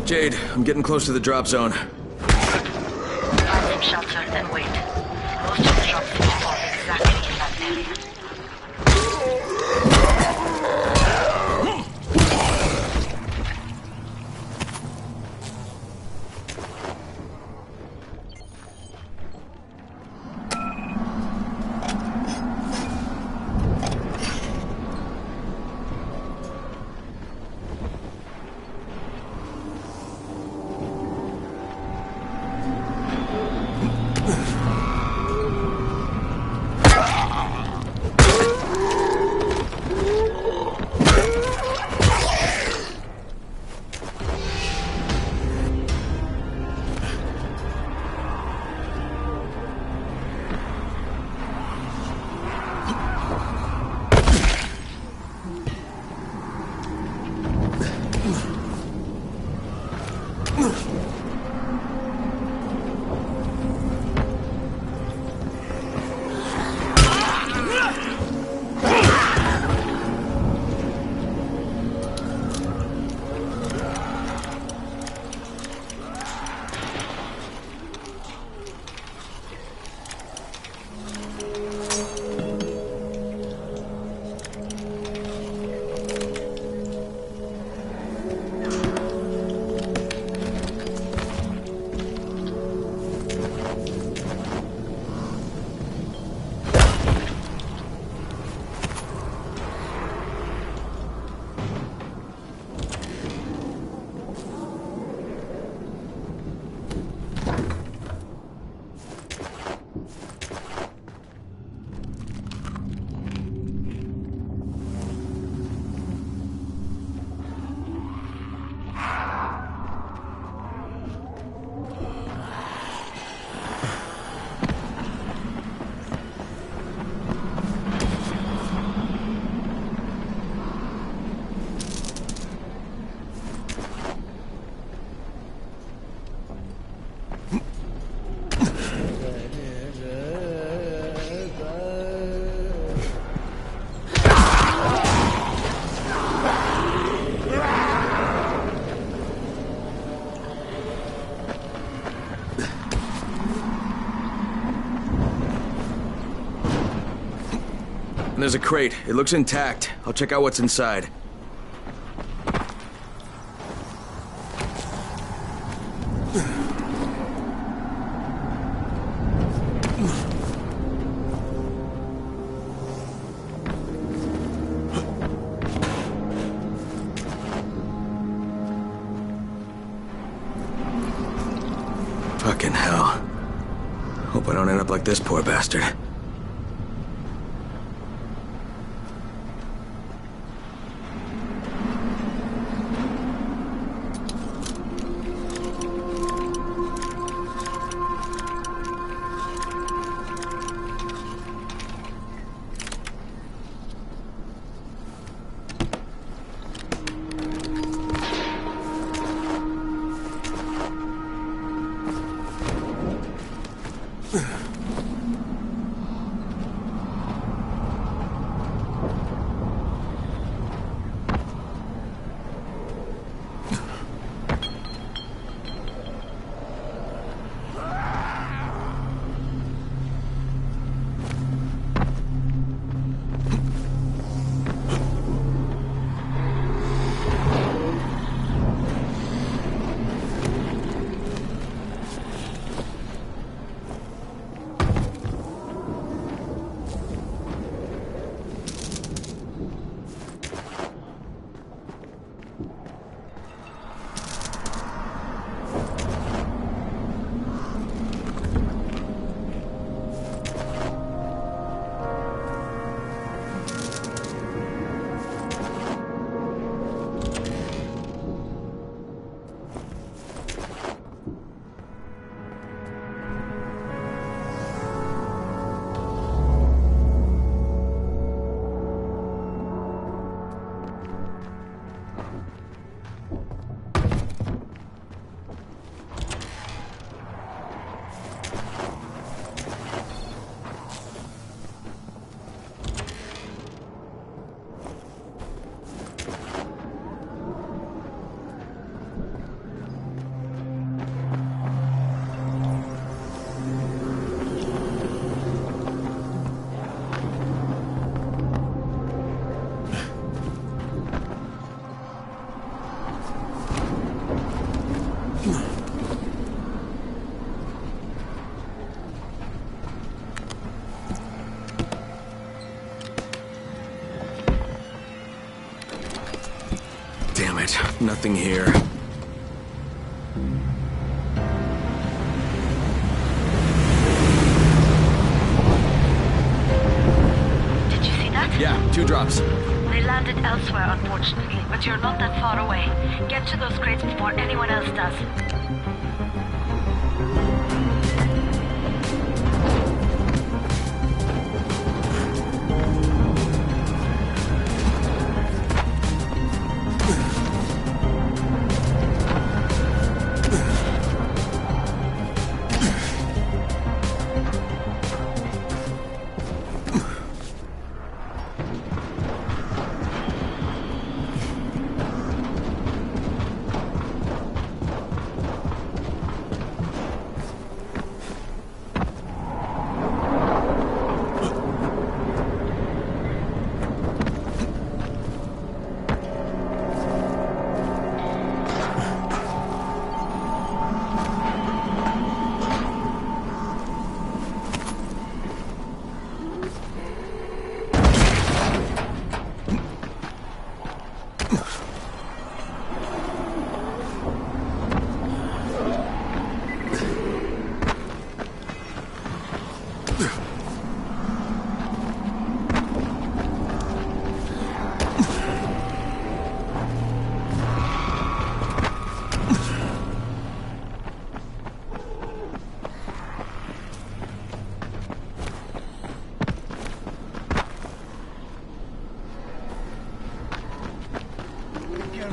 Jade, I'm getting close to the drop zone. Find some shelter, then wait. Most of the drops seem to fall exactly in that area. And there's a crate. It looks intact. I'll check out what's inside. Fucking hell. Hope I don't end up like this poor bastard. Damn it, nothing here. Did you see that? Yeah, 2 drops. They landed elsewhere, unfortunately, but you're not that far away. Get to those crates before anyone else does.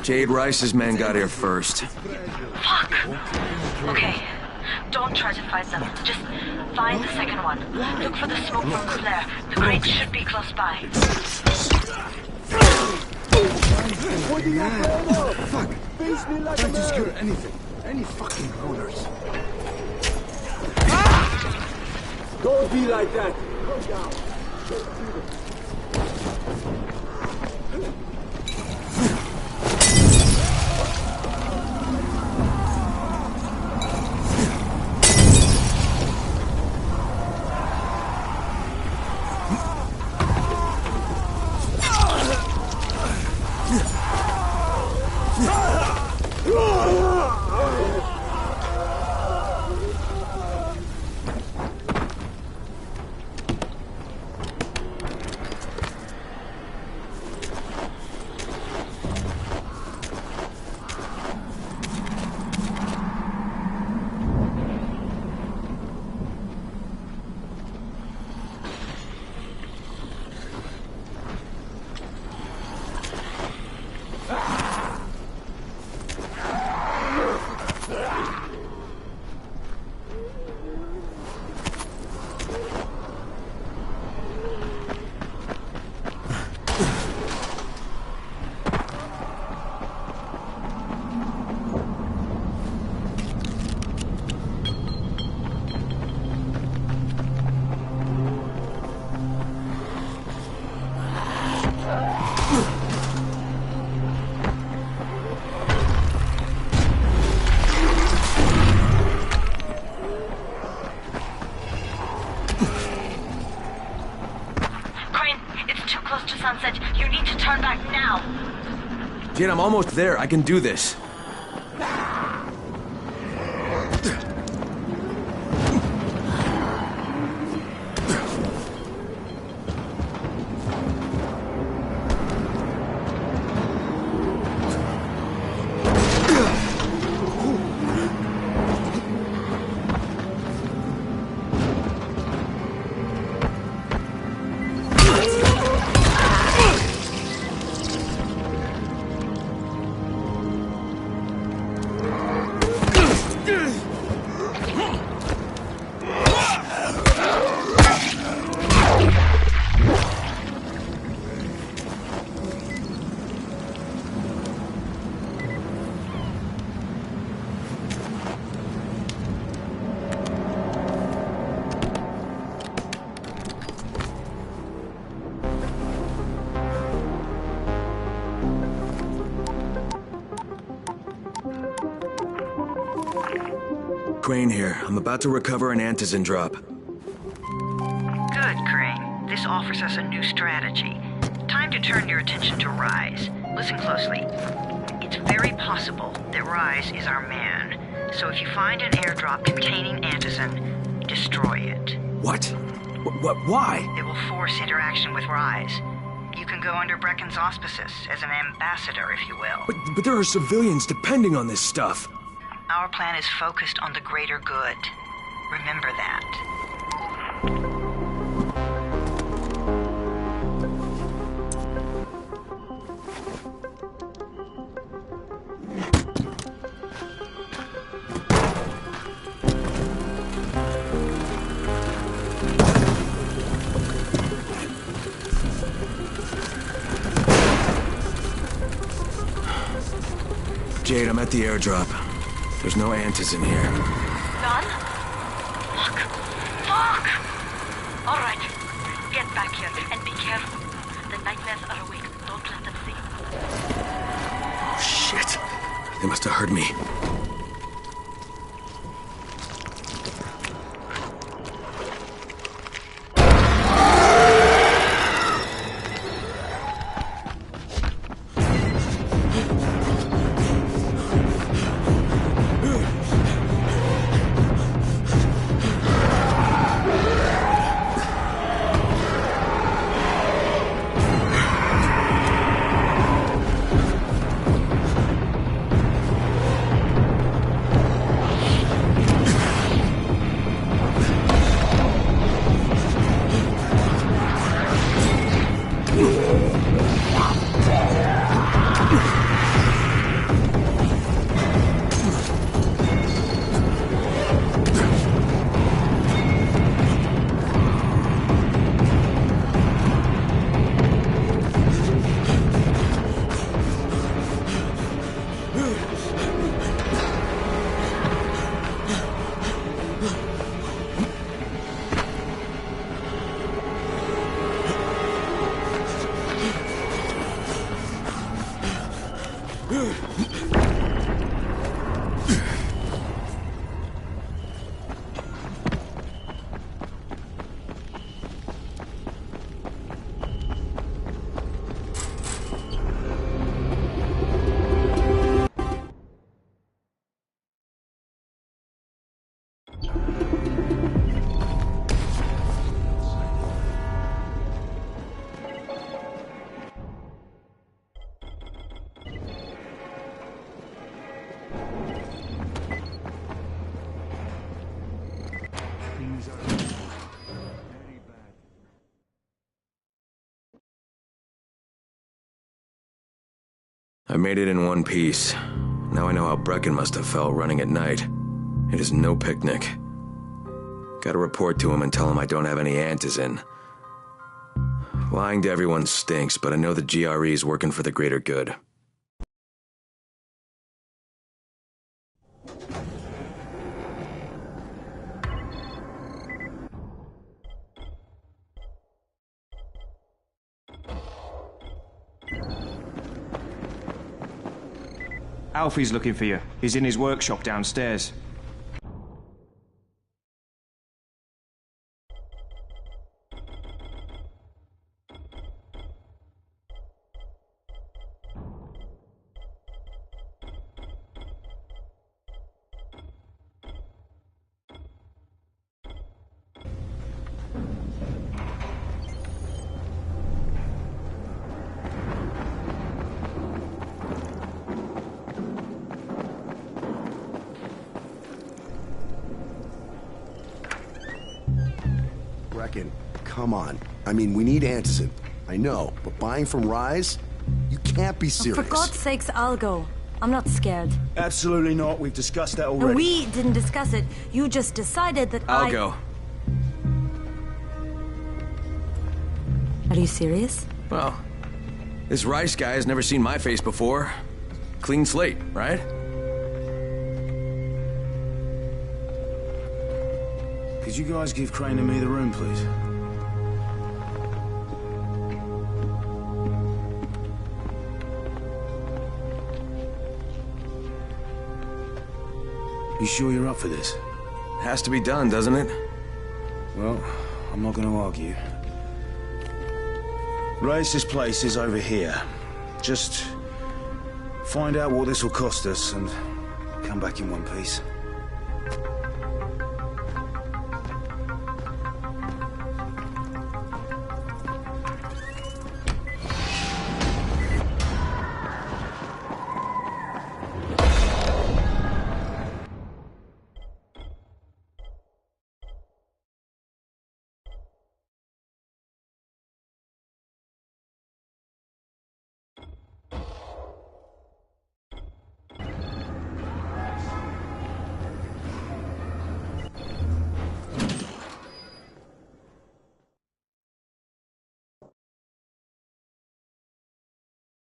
Jade Rice's men got here first. Fuck! Okay, don't try to fight them. Just find the second one. Look for the smoke from Claire. The crate should be close by. Fuck! Try to secure anything. Any fucking corners. Don't be like that. Go down. Sunset. You need to turn back now. Jade, I'm almost there. I can do this. Crane here. I'm about to recover an Antizin drop. Good, Crane. This offers us a new strategy. Time to turn your attention to Rise. Listen closely. It's very possible that Rise is our man. So if you find an airdrop containing Antizin, destroy it. What? Why? It will force interaction with Rise. You can go under Brecken's auspices as an ambassador, if you will. But there are civilians depending on this stuff. Our plan is focused on the greater good. Remember that. Jade, I'm at the airdrop. There's no Antizin here. Done? Fuck! Fuck! All right. Get back here and be careful. The nightmares are awake. Don't let them see. Oh, shit. They must have heard me. I made it in one piece. Now I know how Brecken must have felt running at night. It is no picnic. Gotta report to him and tell him I don't have any Antizin. Lying to everyone stinks, but I know the GRE is working for the greater good. Alfie's looking for you. He's in his workshop downstairs. Brecken, come on. I mean, we need Anderson. I know, but buying from Rise? You can't be serious. For God's sakes, I'll go. I'm not scared. Absolutely not. We've discussed that already. And we didn't discuss it. You just decided that I'll go. Are you serious? Well, this Rice guy has never seen my face before. Clean slate, right? Could you guys give Crane and me the room, please? You sure you're up for this? Has to be done, doesn't it? Well, I'm not going to argue. Race's place is over here. Just find out what this will cost us and come back in one piece.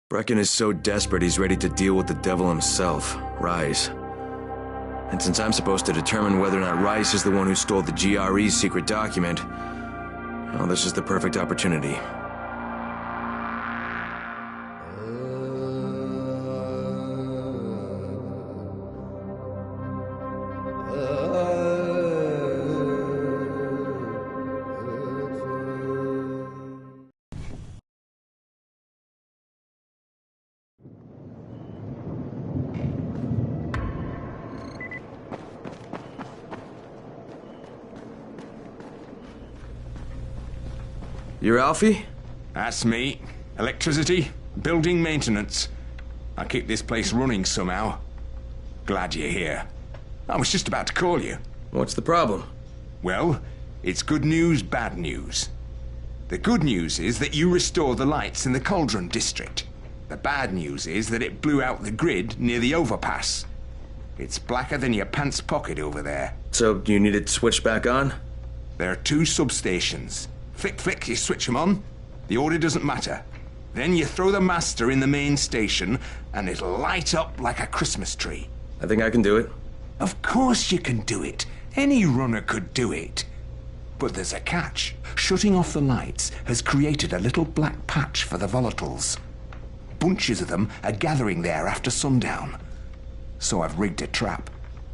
Brecken is so desperate he's ready to deal with the devil himself, Rise. And since I'm supposed to determine whether or not Rice is the one who stole the GRE's secret document, well, this is the perfect opportunity. You're Alfie? That's me. Electricity, building maintenance. I keep this place running somehow. Glad you're here. I was just about to call you. What's the problem? Well, it's good news, bad news. The good news is that you restored the lights in the Cauldron district. The bad news is that it blew out the grid near the overpass. It's blacker than your pants pocket over there. So, do you need it switched back on? There are 2 substations. Flick, flick, you switch them on. The order doesn't matter. Then you throw the master in the main station, and it'll light up like a Christmas tree. I think I can do it. Of course you can do it. Any runner could do it. But there's a catch. Shutting off the lights has created a little black patch for the volatiles. Bunches of them are gathering there after sundown. So I've rigged a trap.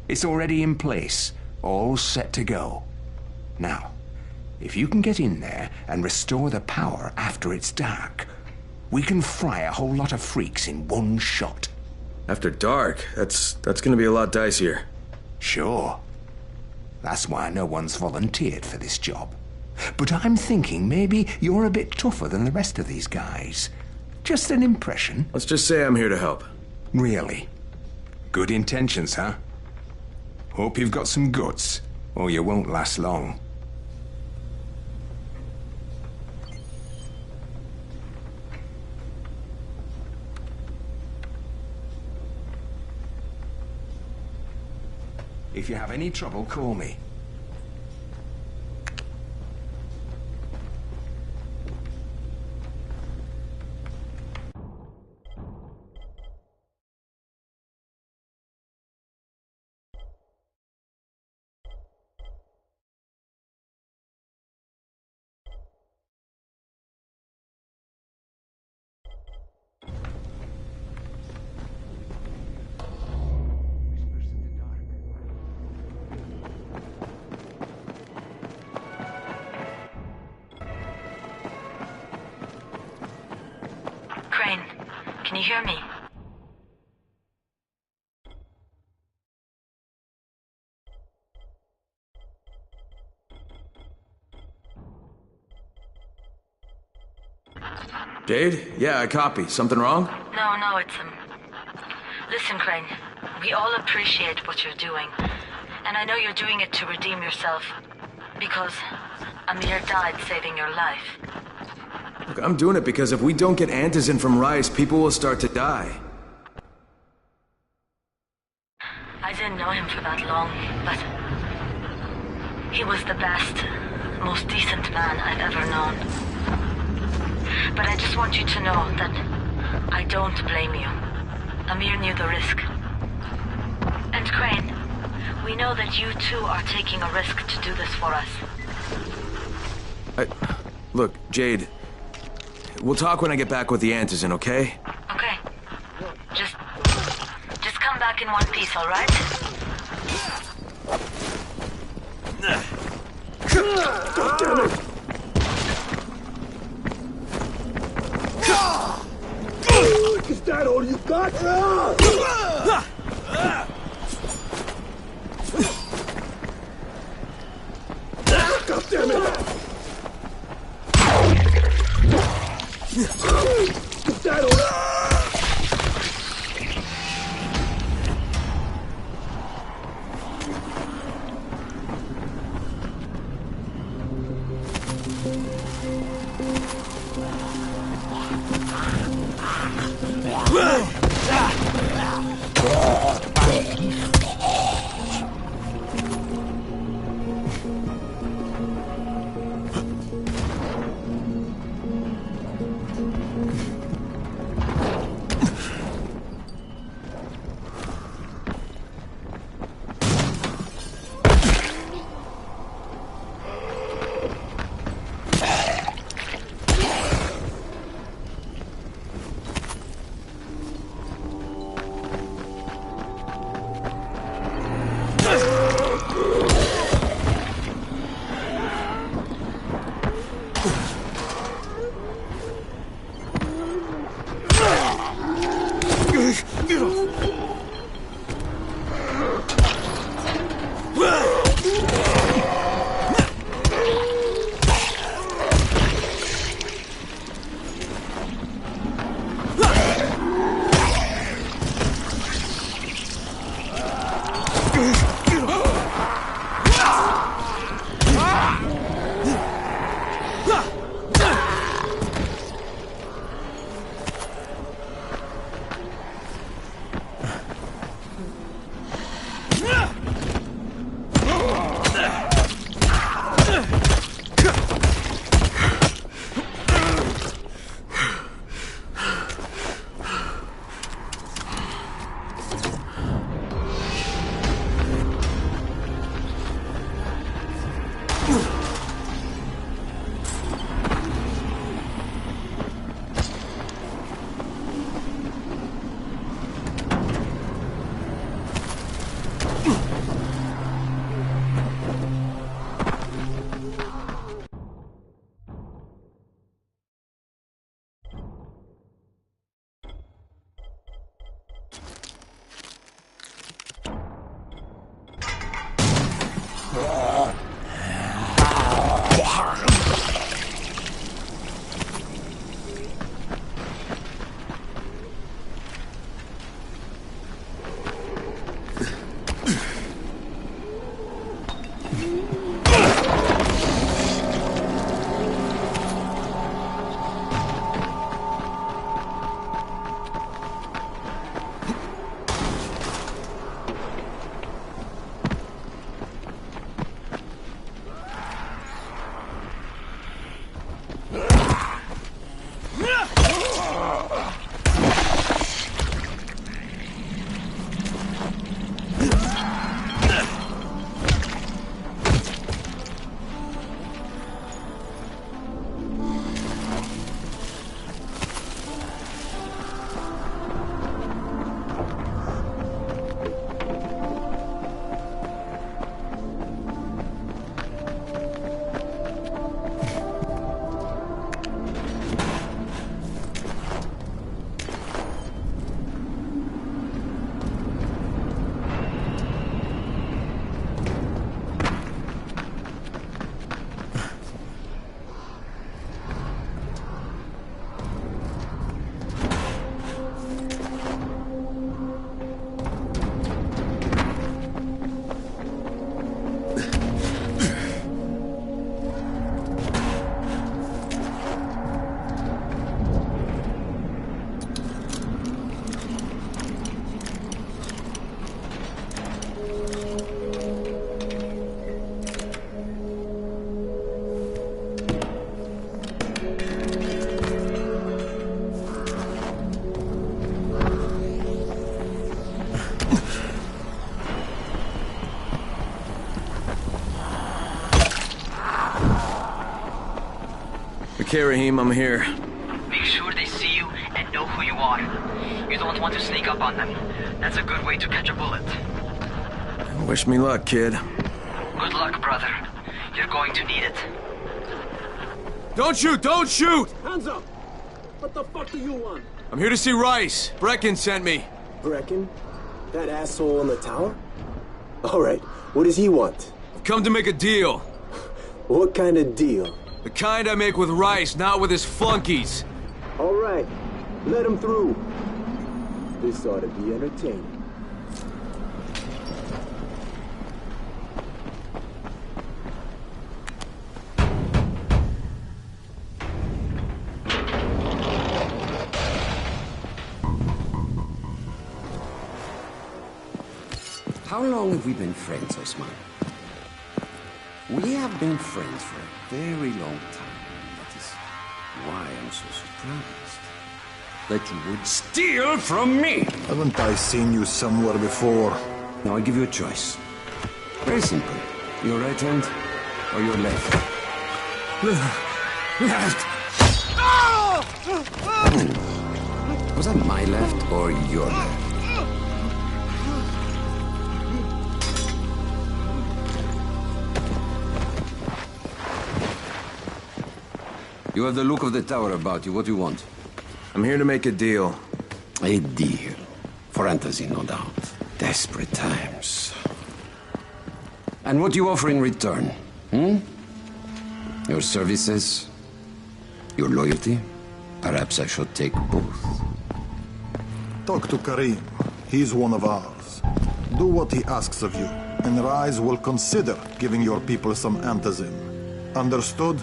It's already in place, all set to go. Now, if you can get in there and restore the power after it's dark, we can fry a whole lot of freaks in one shot. After dark? That's gonna be a lot dicier. Sure. That's why no one's volunteered for this job. But I'm thinking maybe you're a bit tougher than the rest of these guys. Just an impression. Let's just say I'm here to help. Really? Good intentions, huh? Hope you've got some guts, or you won't last long. If you have any trouble, call me. Crane, can you hear me? Jade? Yeah, I copy. Something wrong? No, it's Listen, Crane, we all appreciate what you're doing. And I know you're doing it to redeem yourself. Because Amir died saving your life. Look, I'm doing it because if we don't get Antizin from Rice, people will start to die. I didn't know him for that long, but he was the best, most decent man I've ever known. But I just want you to know that I don't blame you. Amir knew the risk. And Crane, we know that you too are taking a risk to do this for us. Look, Jade, we'll talk when I get back with the Antizin, okay? Okay. Just come back in one piece, all right? God damn it! Is that all you got? God damn it! Is that all? Okay, Rahim, I'm here. Make sure they see you and know who you are. You don't want to sneak up on them. That's a good way to catch a bullet. Wish me luck, kid. Good luck, brother. You're going to need it. Don't shoot! Don't shoot! Hands up! What the fuck do you want? I'm here to see Rice. Brecken sent me. Brecken? That asshole in the tower? Alright, what does he want? I've come to make a deal. What kind of deal? The kind I make with Rice, not with his flunkies. Alright, let him through. This ought to be entertaining. How long have we been friends, Osman? We have been friends for a very long time. That is why I'm so surprised that you would steal from me. Haven't I seen you somewhere before? Now I give you a choice. Very simple. Your right hand or your left? Left. Was that my left or your left? You have the look of the tower about you. What do you want? I'm here to make a deal. A deal. For Antizin, no doubt. Desperate times. And what do you offer in return? Your services? Your loyalty? Perhaps I should take both. Talk to Karim. He's one of ours. Do what he asks of you, and Rise will consider giving your people some Antizin. Understood?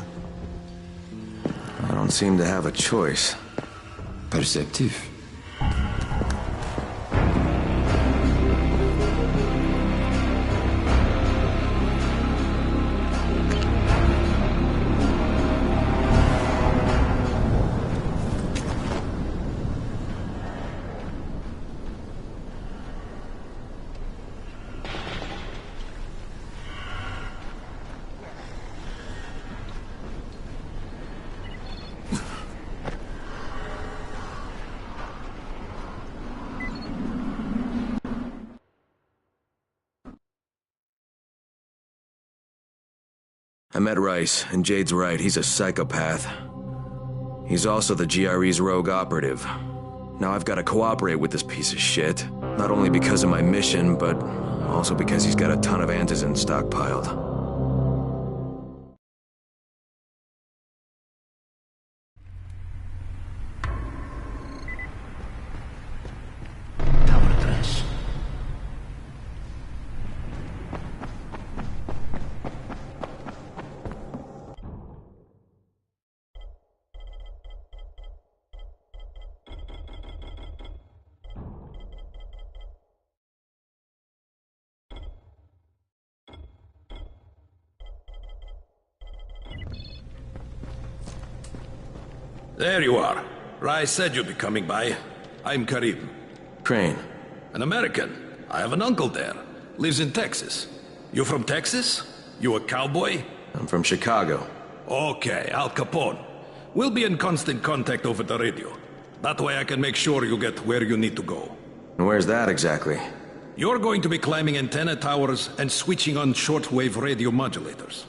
I don't seem to have a choice. Perceptive. I met Rice, and Jade's right, he's a psychopath. He's also the GRE's rogue operative. Now I've got to cooperate with this piece of shit, not only because of my mission, but also because he's got a ton of Antizin stockpiled. There you are. Rice said you'd be coming by. I'm Karim. Crane. An American. I have an uncle there. Lives in Texas. You from Texas? You a cowboy? I'm from Chicago. Okay, Al Capone. We'll be in constant contact over the radio. That way I can make sure you get where you need to go. And where's that exactly? You're going to be climbing antenna towers and switching on shortwave radio modulators.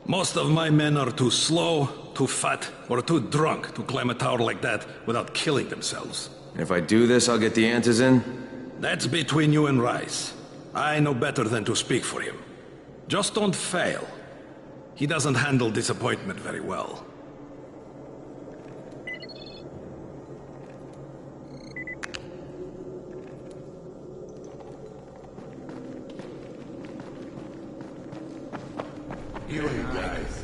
Most of my men are too slow, too fat, or too drunk to climb a tower like that without killing themselves. If I do this, I'll get the Antizin? That's between you and Rice. I know better than to speak for him. Just don't fail. He doesn't handle disappointment very well. You guys.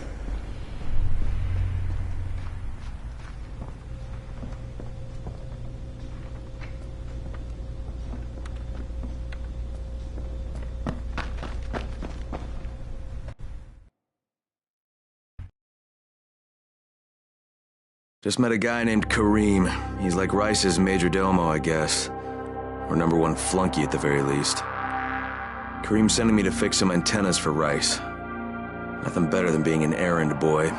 Just met a guy named Karim. He's like Rice's majordomo, I guess. Or #1 flunky at the very least. Karim's sending me to fix some antennas for Rice. Nothing better than being an errand boy.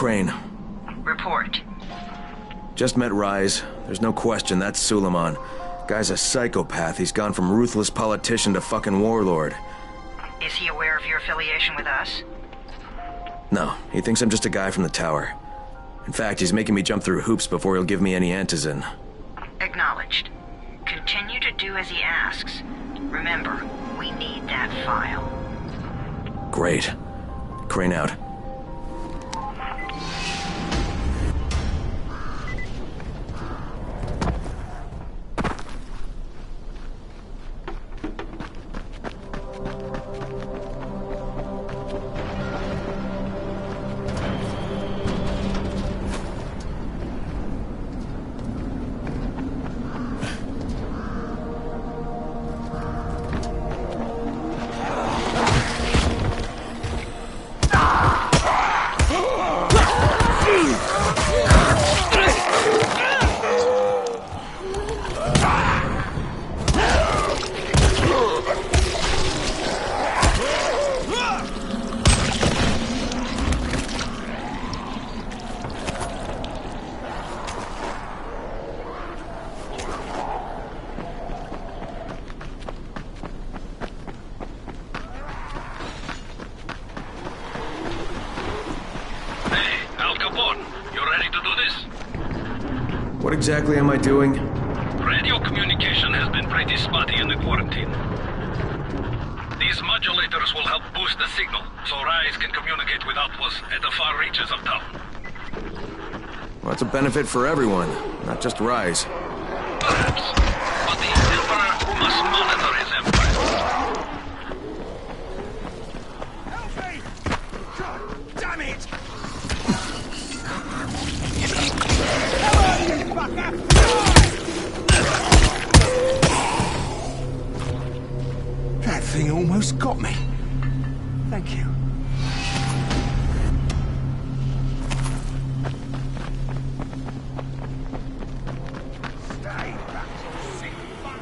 Crane. Report. Just met Rise. There's no question that's Suleiman. Guy's a psychopath. He's gone from ruthless politician to fucking warlord. Is he aware of your affiliation with us? No, he thinks I'm just a guy from the tower. In fact, he's making me jump through hoops before he'll give me any antizin. Acknowledged. Continue to do as he asks. Remember, we need that file. Great. Crane out. What exactly am I doing? Radio communication has been pretty spotty in the quarantine. These modulators will help boost the signal, so Rise can communicate with outposts at the far reaches of town. Well, that's a benefit for everyone, not just Rise. Perhaps, but the Emperor must monitor his empire. Help me! God damn it! That thing almost got me. Thank you. Stay back, you sick fuck.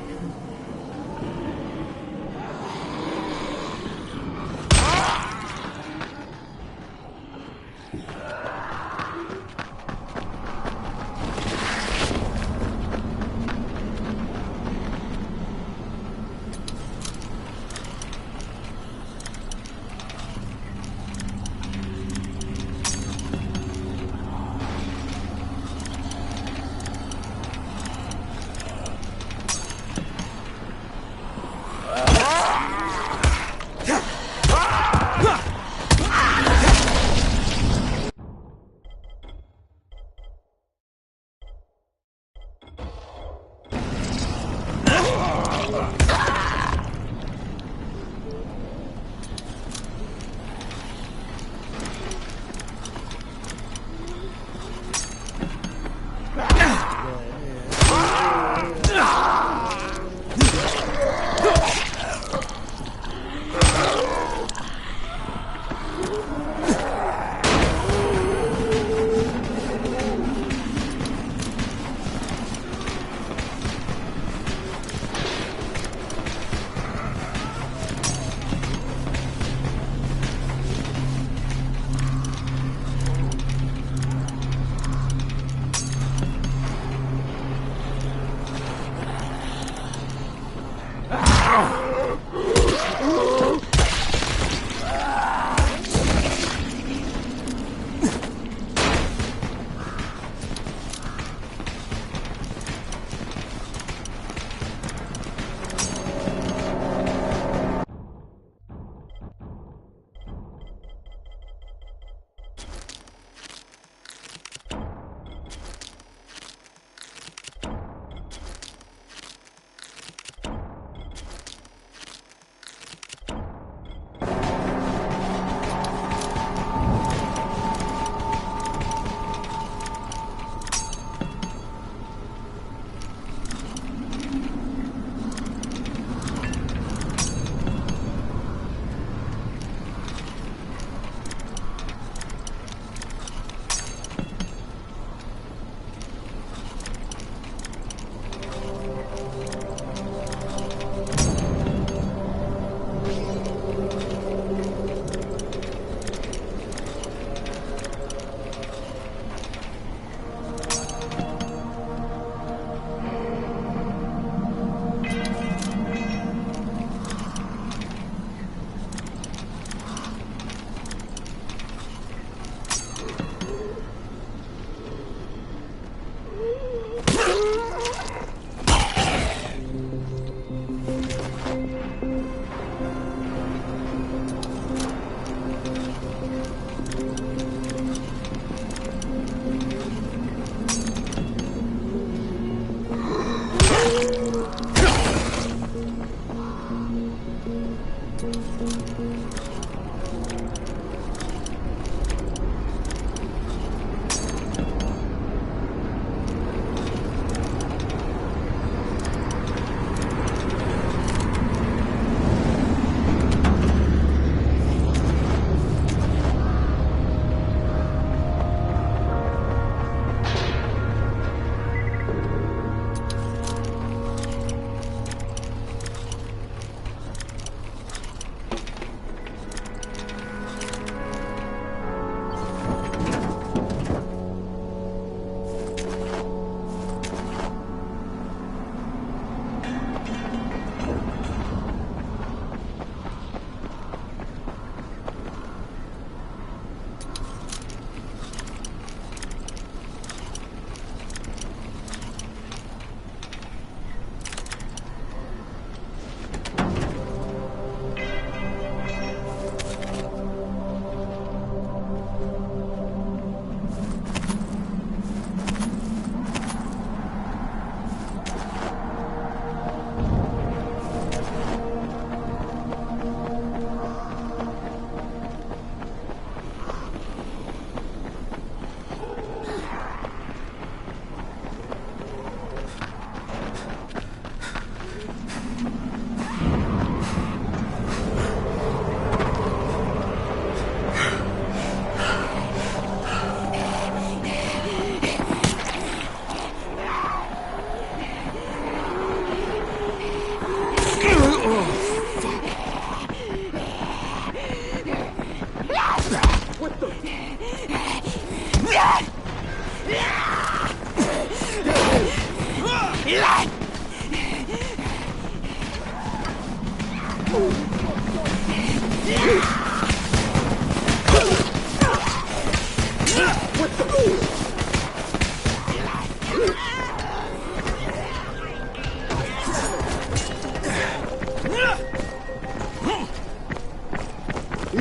You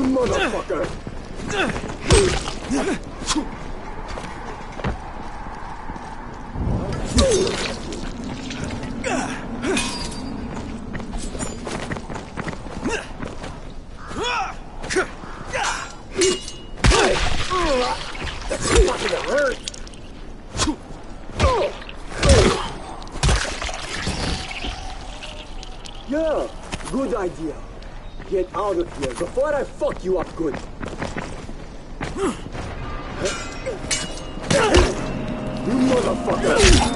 motherfucker! That's fucking hurt! Yeah, good idea. Get out of here before I fuck you up good. You motherfucker!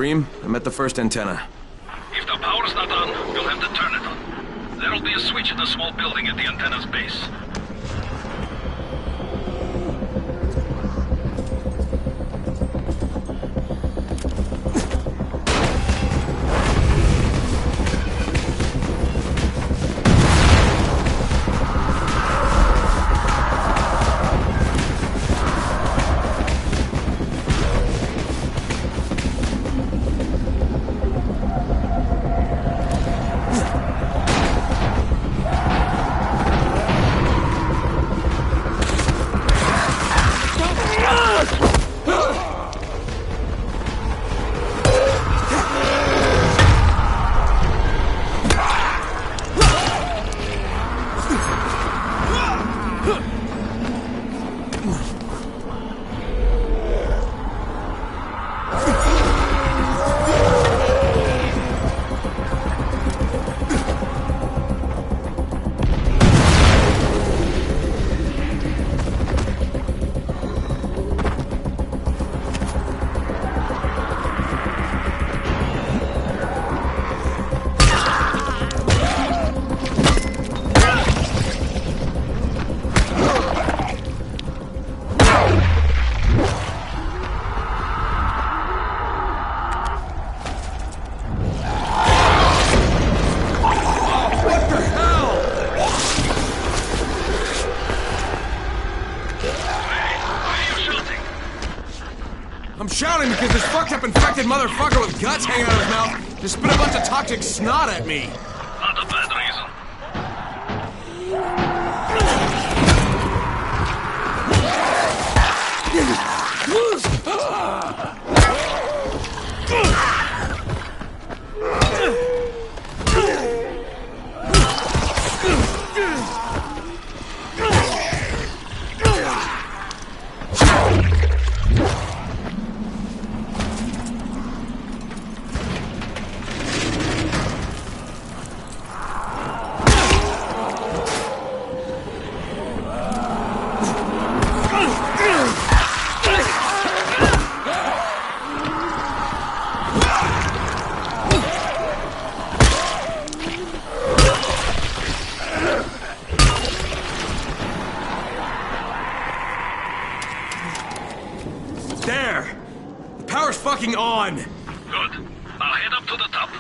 Karim, I'm at the first antenna. If the power's not on, you'll have to turn it on. There'll be a switch in the small building at the antenna's base. shouting because this fucked up infected motherfucker with guts hanging out of his mouth just spit a bunch of toxic snot at me. Not a bad reason. There! The power's fucking on! Good. Now head up to the top.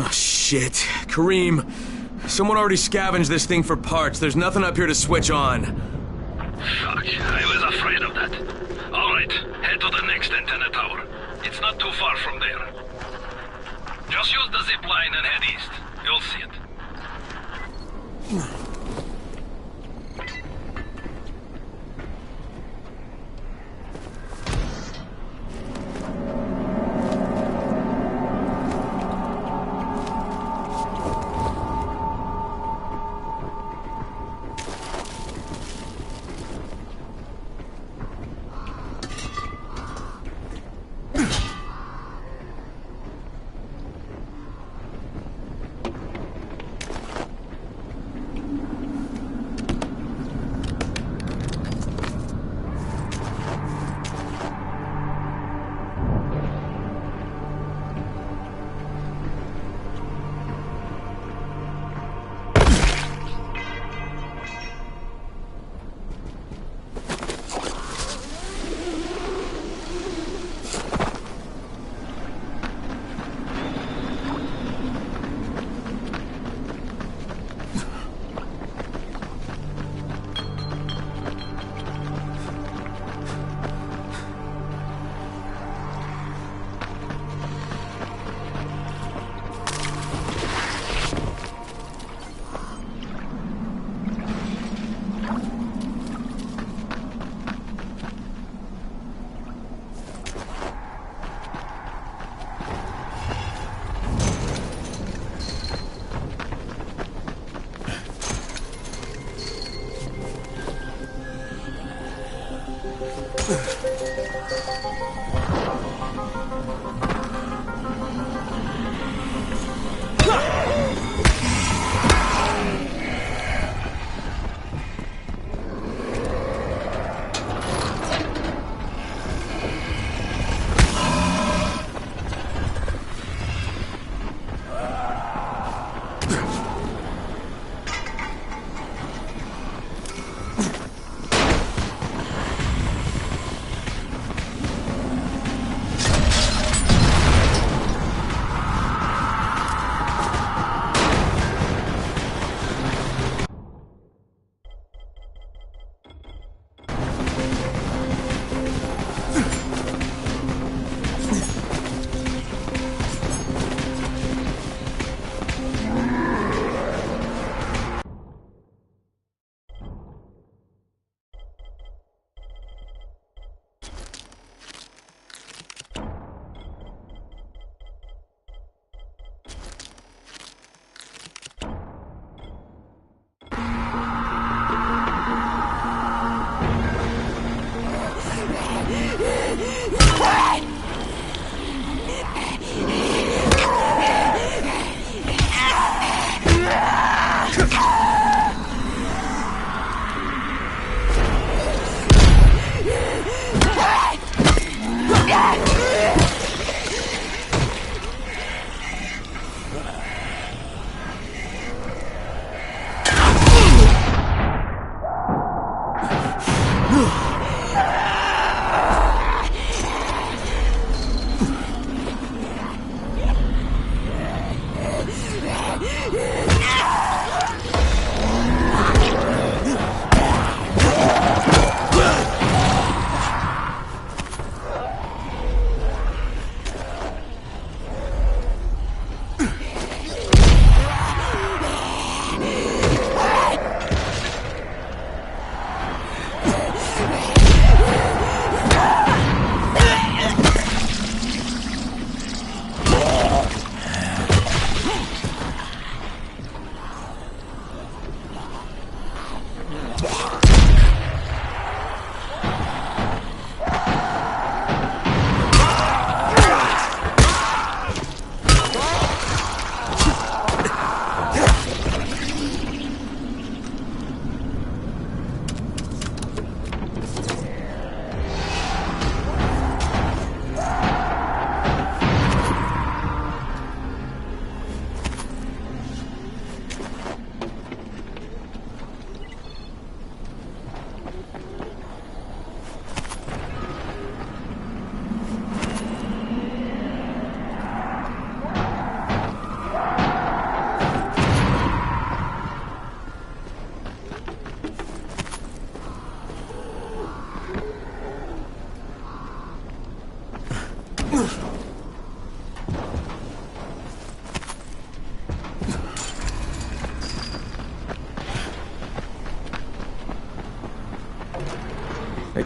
Oh, shit. Kareem, someone already scavenged this thing for parts. There's nothing up here to switch on. Fuck, I was afraid of that. Alright, head to the next antenna tower. It's not too far from there. Just use the zip line and head east. You'll see it.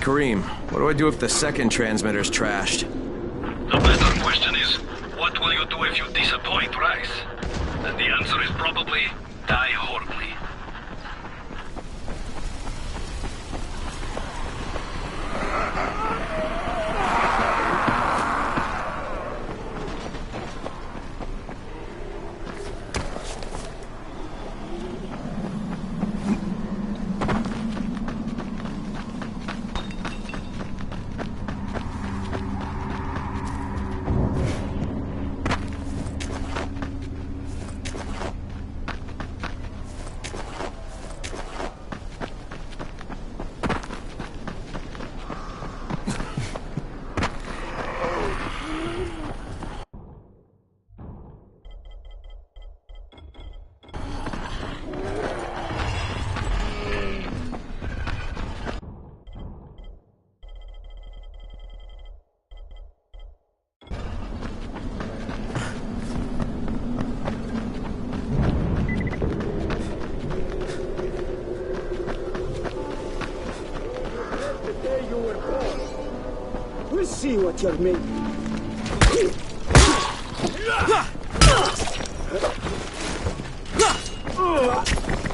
Karim, what do I do if the second transmitter's trashed? The better question is, what will you do if you disappoint Rice? And the answer is probably die horribly. We'll see what you're made.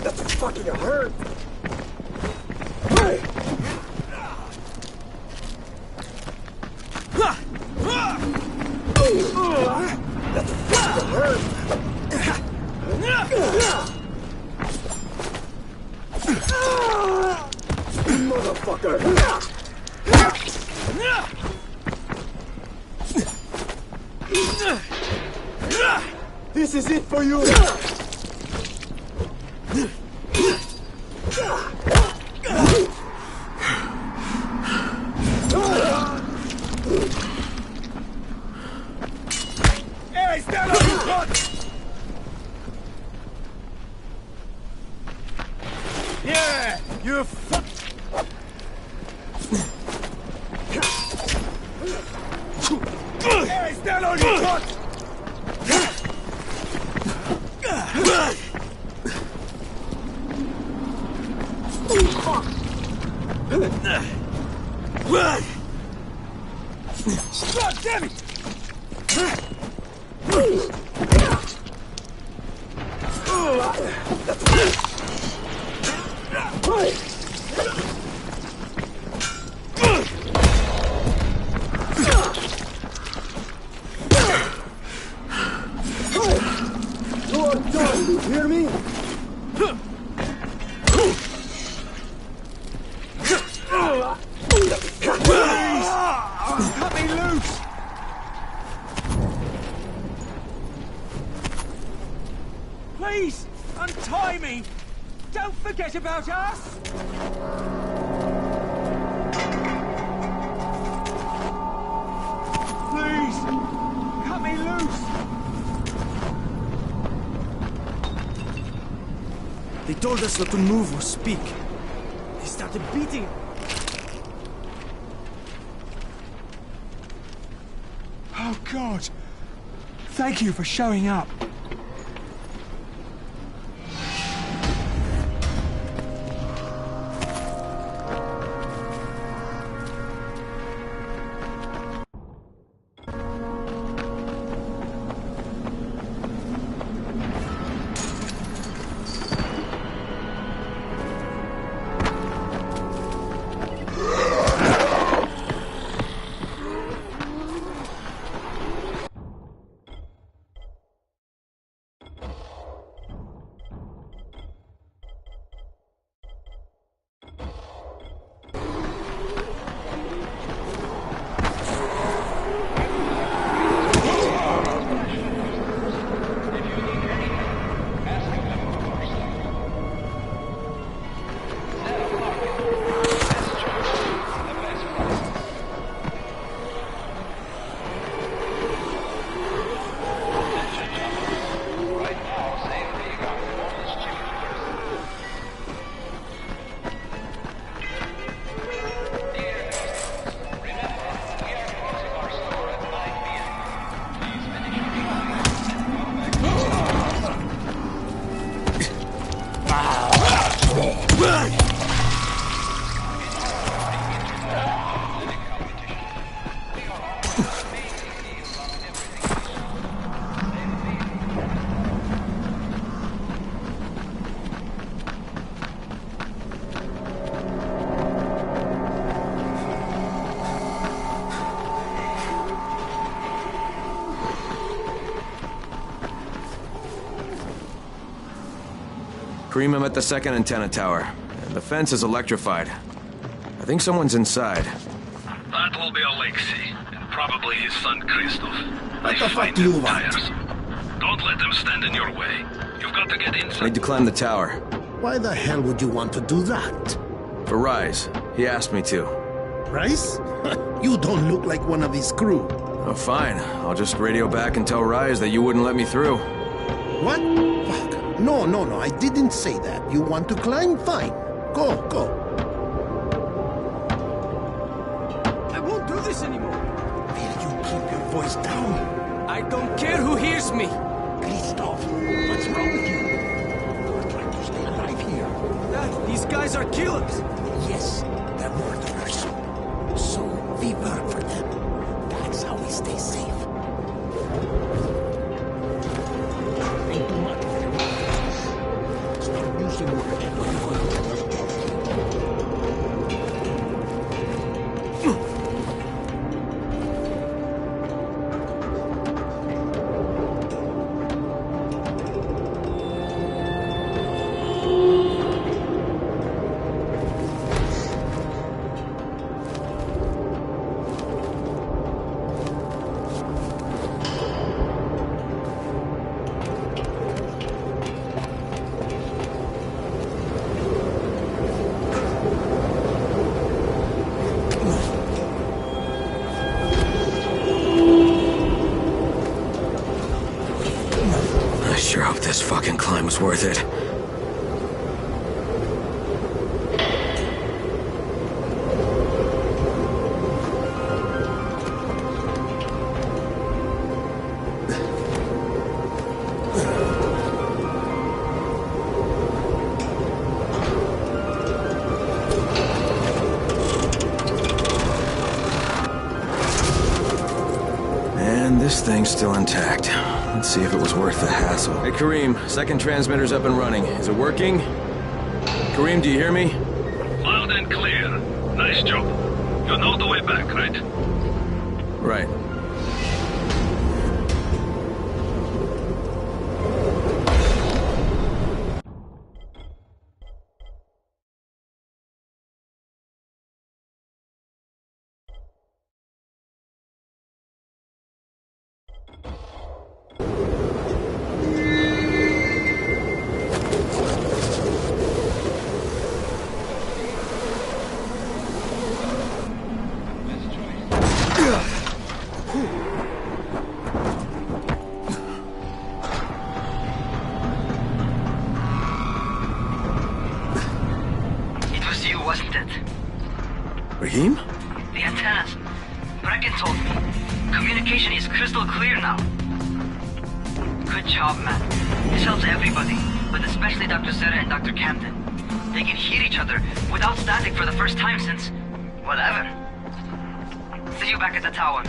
That's fucking hurt. That's fucking hurt. Motherfucker. This is it for you! Hey, stand up, you cunt! Yeah, you fuck! Hey, stand on, you cunt! God damn it! You are done, you hear me? Cut me loose! Please, untie me! Don't forget about us! Please, cut me loose! They told us not to move or speak. They started beating. Oh, God. Thank you for showing up. Kareem, I'm at the second antenna tower. The fence is electrified. I think someone's inside. That will be Alexei, and probably his son Christoph. What the fuck do you want? Don't let them stand in your way. You've got to get I inside. need to climb the tower. Why the hell would you want to do that? For Rise. He asked me to. Rise? You don't look like one of his crew. Oh, fine. I'll just radio back and tell Rise that you wouldn't let me through. What? Fuck. No, I didn't say that. You want to climb? Fine. Go. I won't do this anymore. Will you keep your voice down? I don't care who hears me. Christoph, what's wrong with you? We're trying to stay alive here. Dad, these guys are killers. Yes, they're murderers. So we work for them. That's how we stay safe. They do not care. Stop using your head when you want to. I sure hope this fucking climb was worth it. And this thing's still intact. Let's see if it was worth the hassle. Hey, Kareem, second transmitter's up and running. Is it working? Kareem, do you hear me? Loud and clear. Nice job. You know the way back, right? Right. Wasn't it? Raheem? The antennas. Brecken told me. Communication is crystal clear now. Good job, man. This helps everybody, but especially Dr. Zeta and Dr. Camden. They can hear each other without static for the first time since... whatever. See you back at the tower.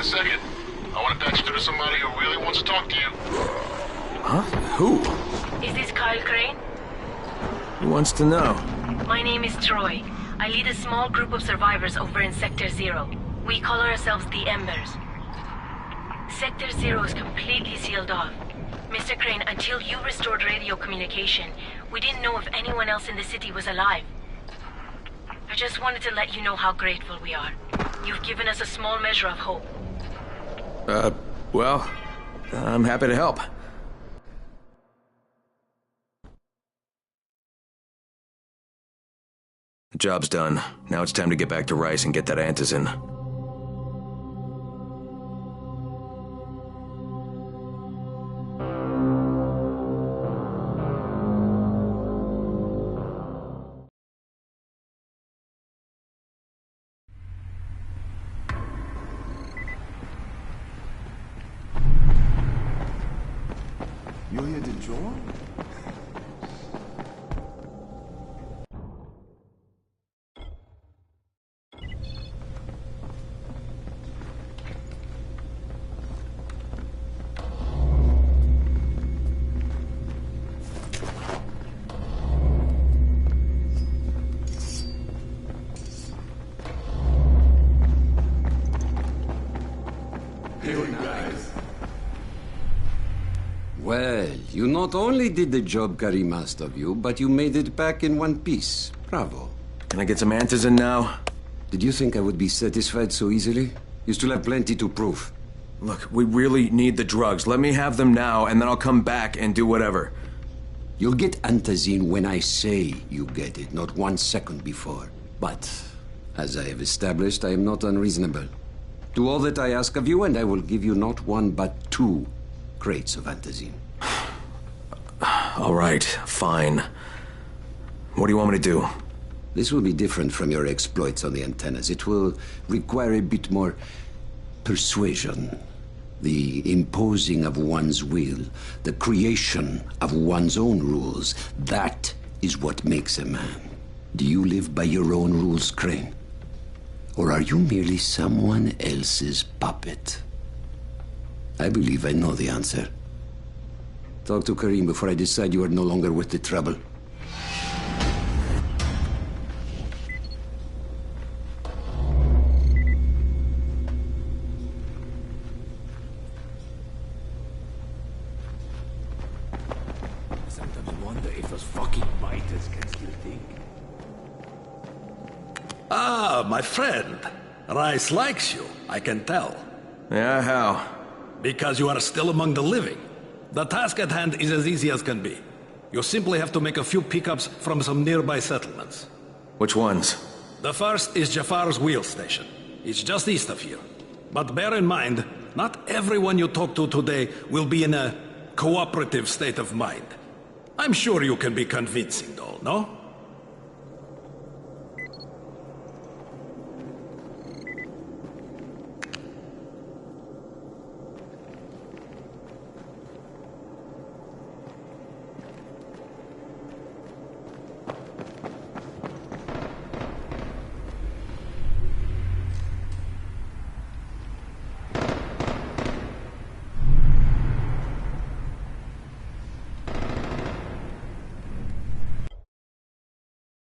Second, I want to patch you through to somebody who really wants to talk to you. Huh? Who? Is this Kyle Crane? Who wants to know? My name is Troy. I lead a small group of survivors over in Sector Zero. We call ourselves the Embers. Sector Zero is completely sealed off. Mr. Crane, until you restored radio communication, we didn't know if anyone else in the city was alive. I just wanted to let you know how grateful we are. You've given us a small measure of hope. Well, I'm happy to help. The job's done. Now it's time to get back to Rice and get that antizin. You're here to join? Well, you not only did the job Karim asked of you, but you made it back in one piece. Bravo. Can I get some antizin now? Did you think I would be satisfied so easily? You still have plenty to prove. Look, we really need the drugs. Let me have them now, and then I'll come back and do whatever. You'll get antizin when I say you get it, not 1 second before. But, as I have established, I am not unreasonable. Do all that I ask of you, and I will give you not 1 but 2 crates of antizin. All right, fine. What do you want me to do? This will be different from your exploits on the antennas. It will require a bit more persuasion. The imposing of one's will, the creation of one's own rules. That is what makes a man. Do you live by your own rules, Crane? Or are you merely someone else's puppet? I believe I know the answer. Talk to Karim before I decide you are no longer worth the trouble. Sometimes wonder if those fucking biters can still think. Ah, my friend. Rice likes you, I can tell. Yeah, how? Because you are still among the living. The task at hand is as easy as can be. You simply have to make a few pickups from some nearby settlements. Which ones? The first is Jafar's wheel station. It's just east of here. But bear in mind, not everyone you talk to today will be in a cooperative state of mind. I'm sure you can be convincing, though, no?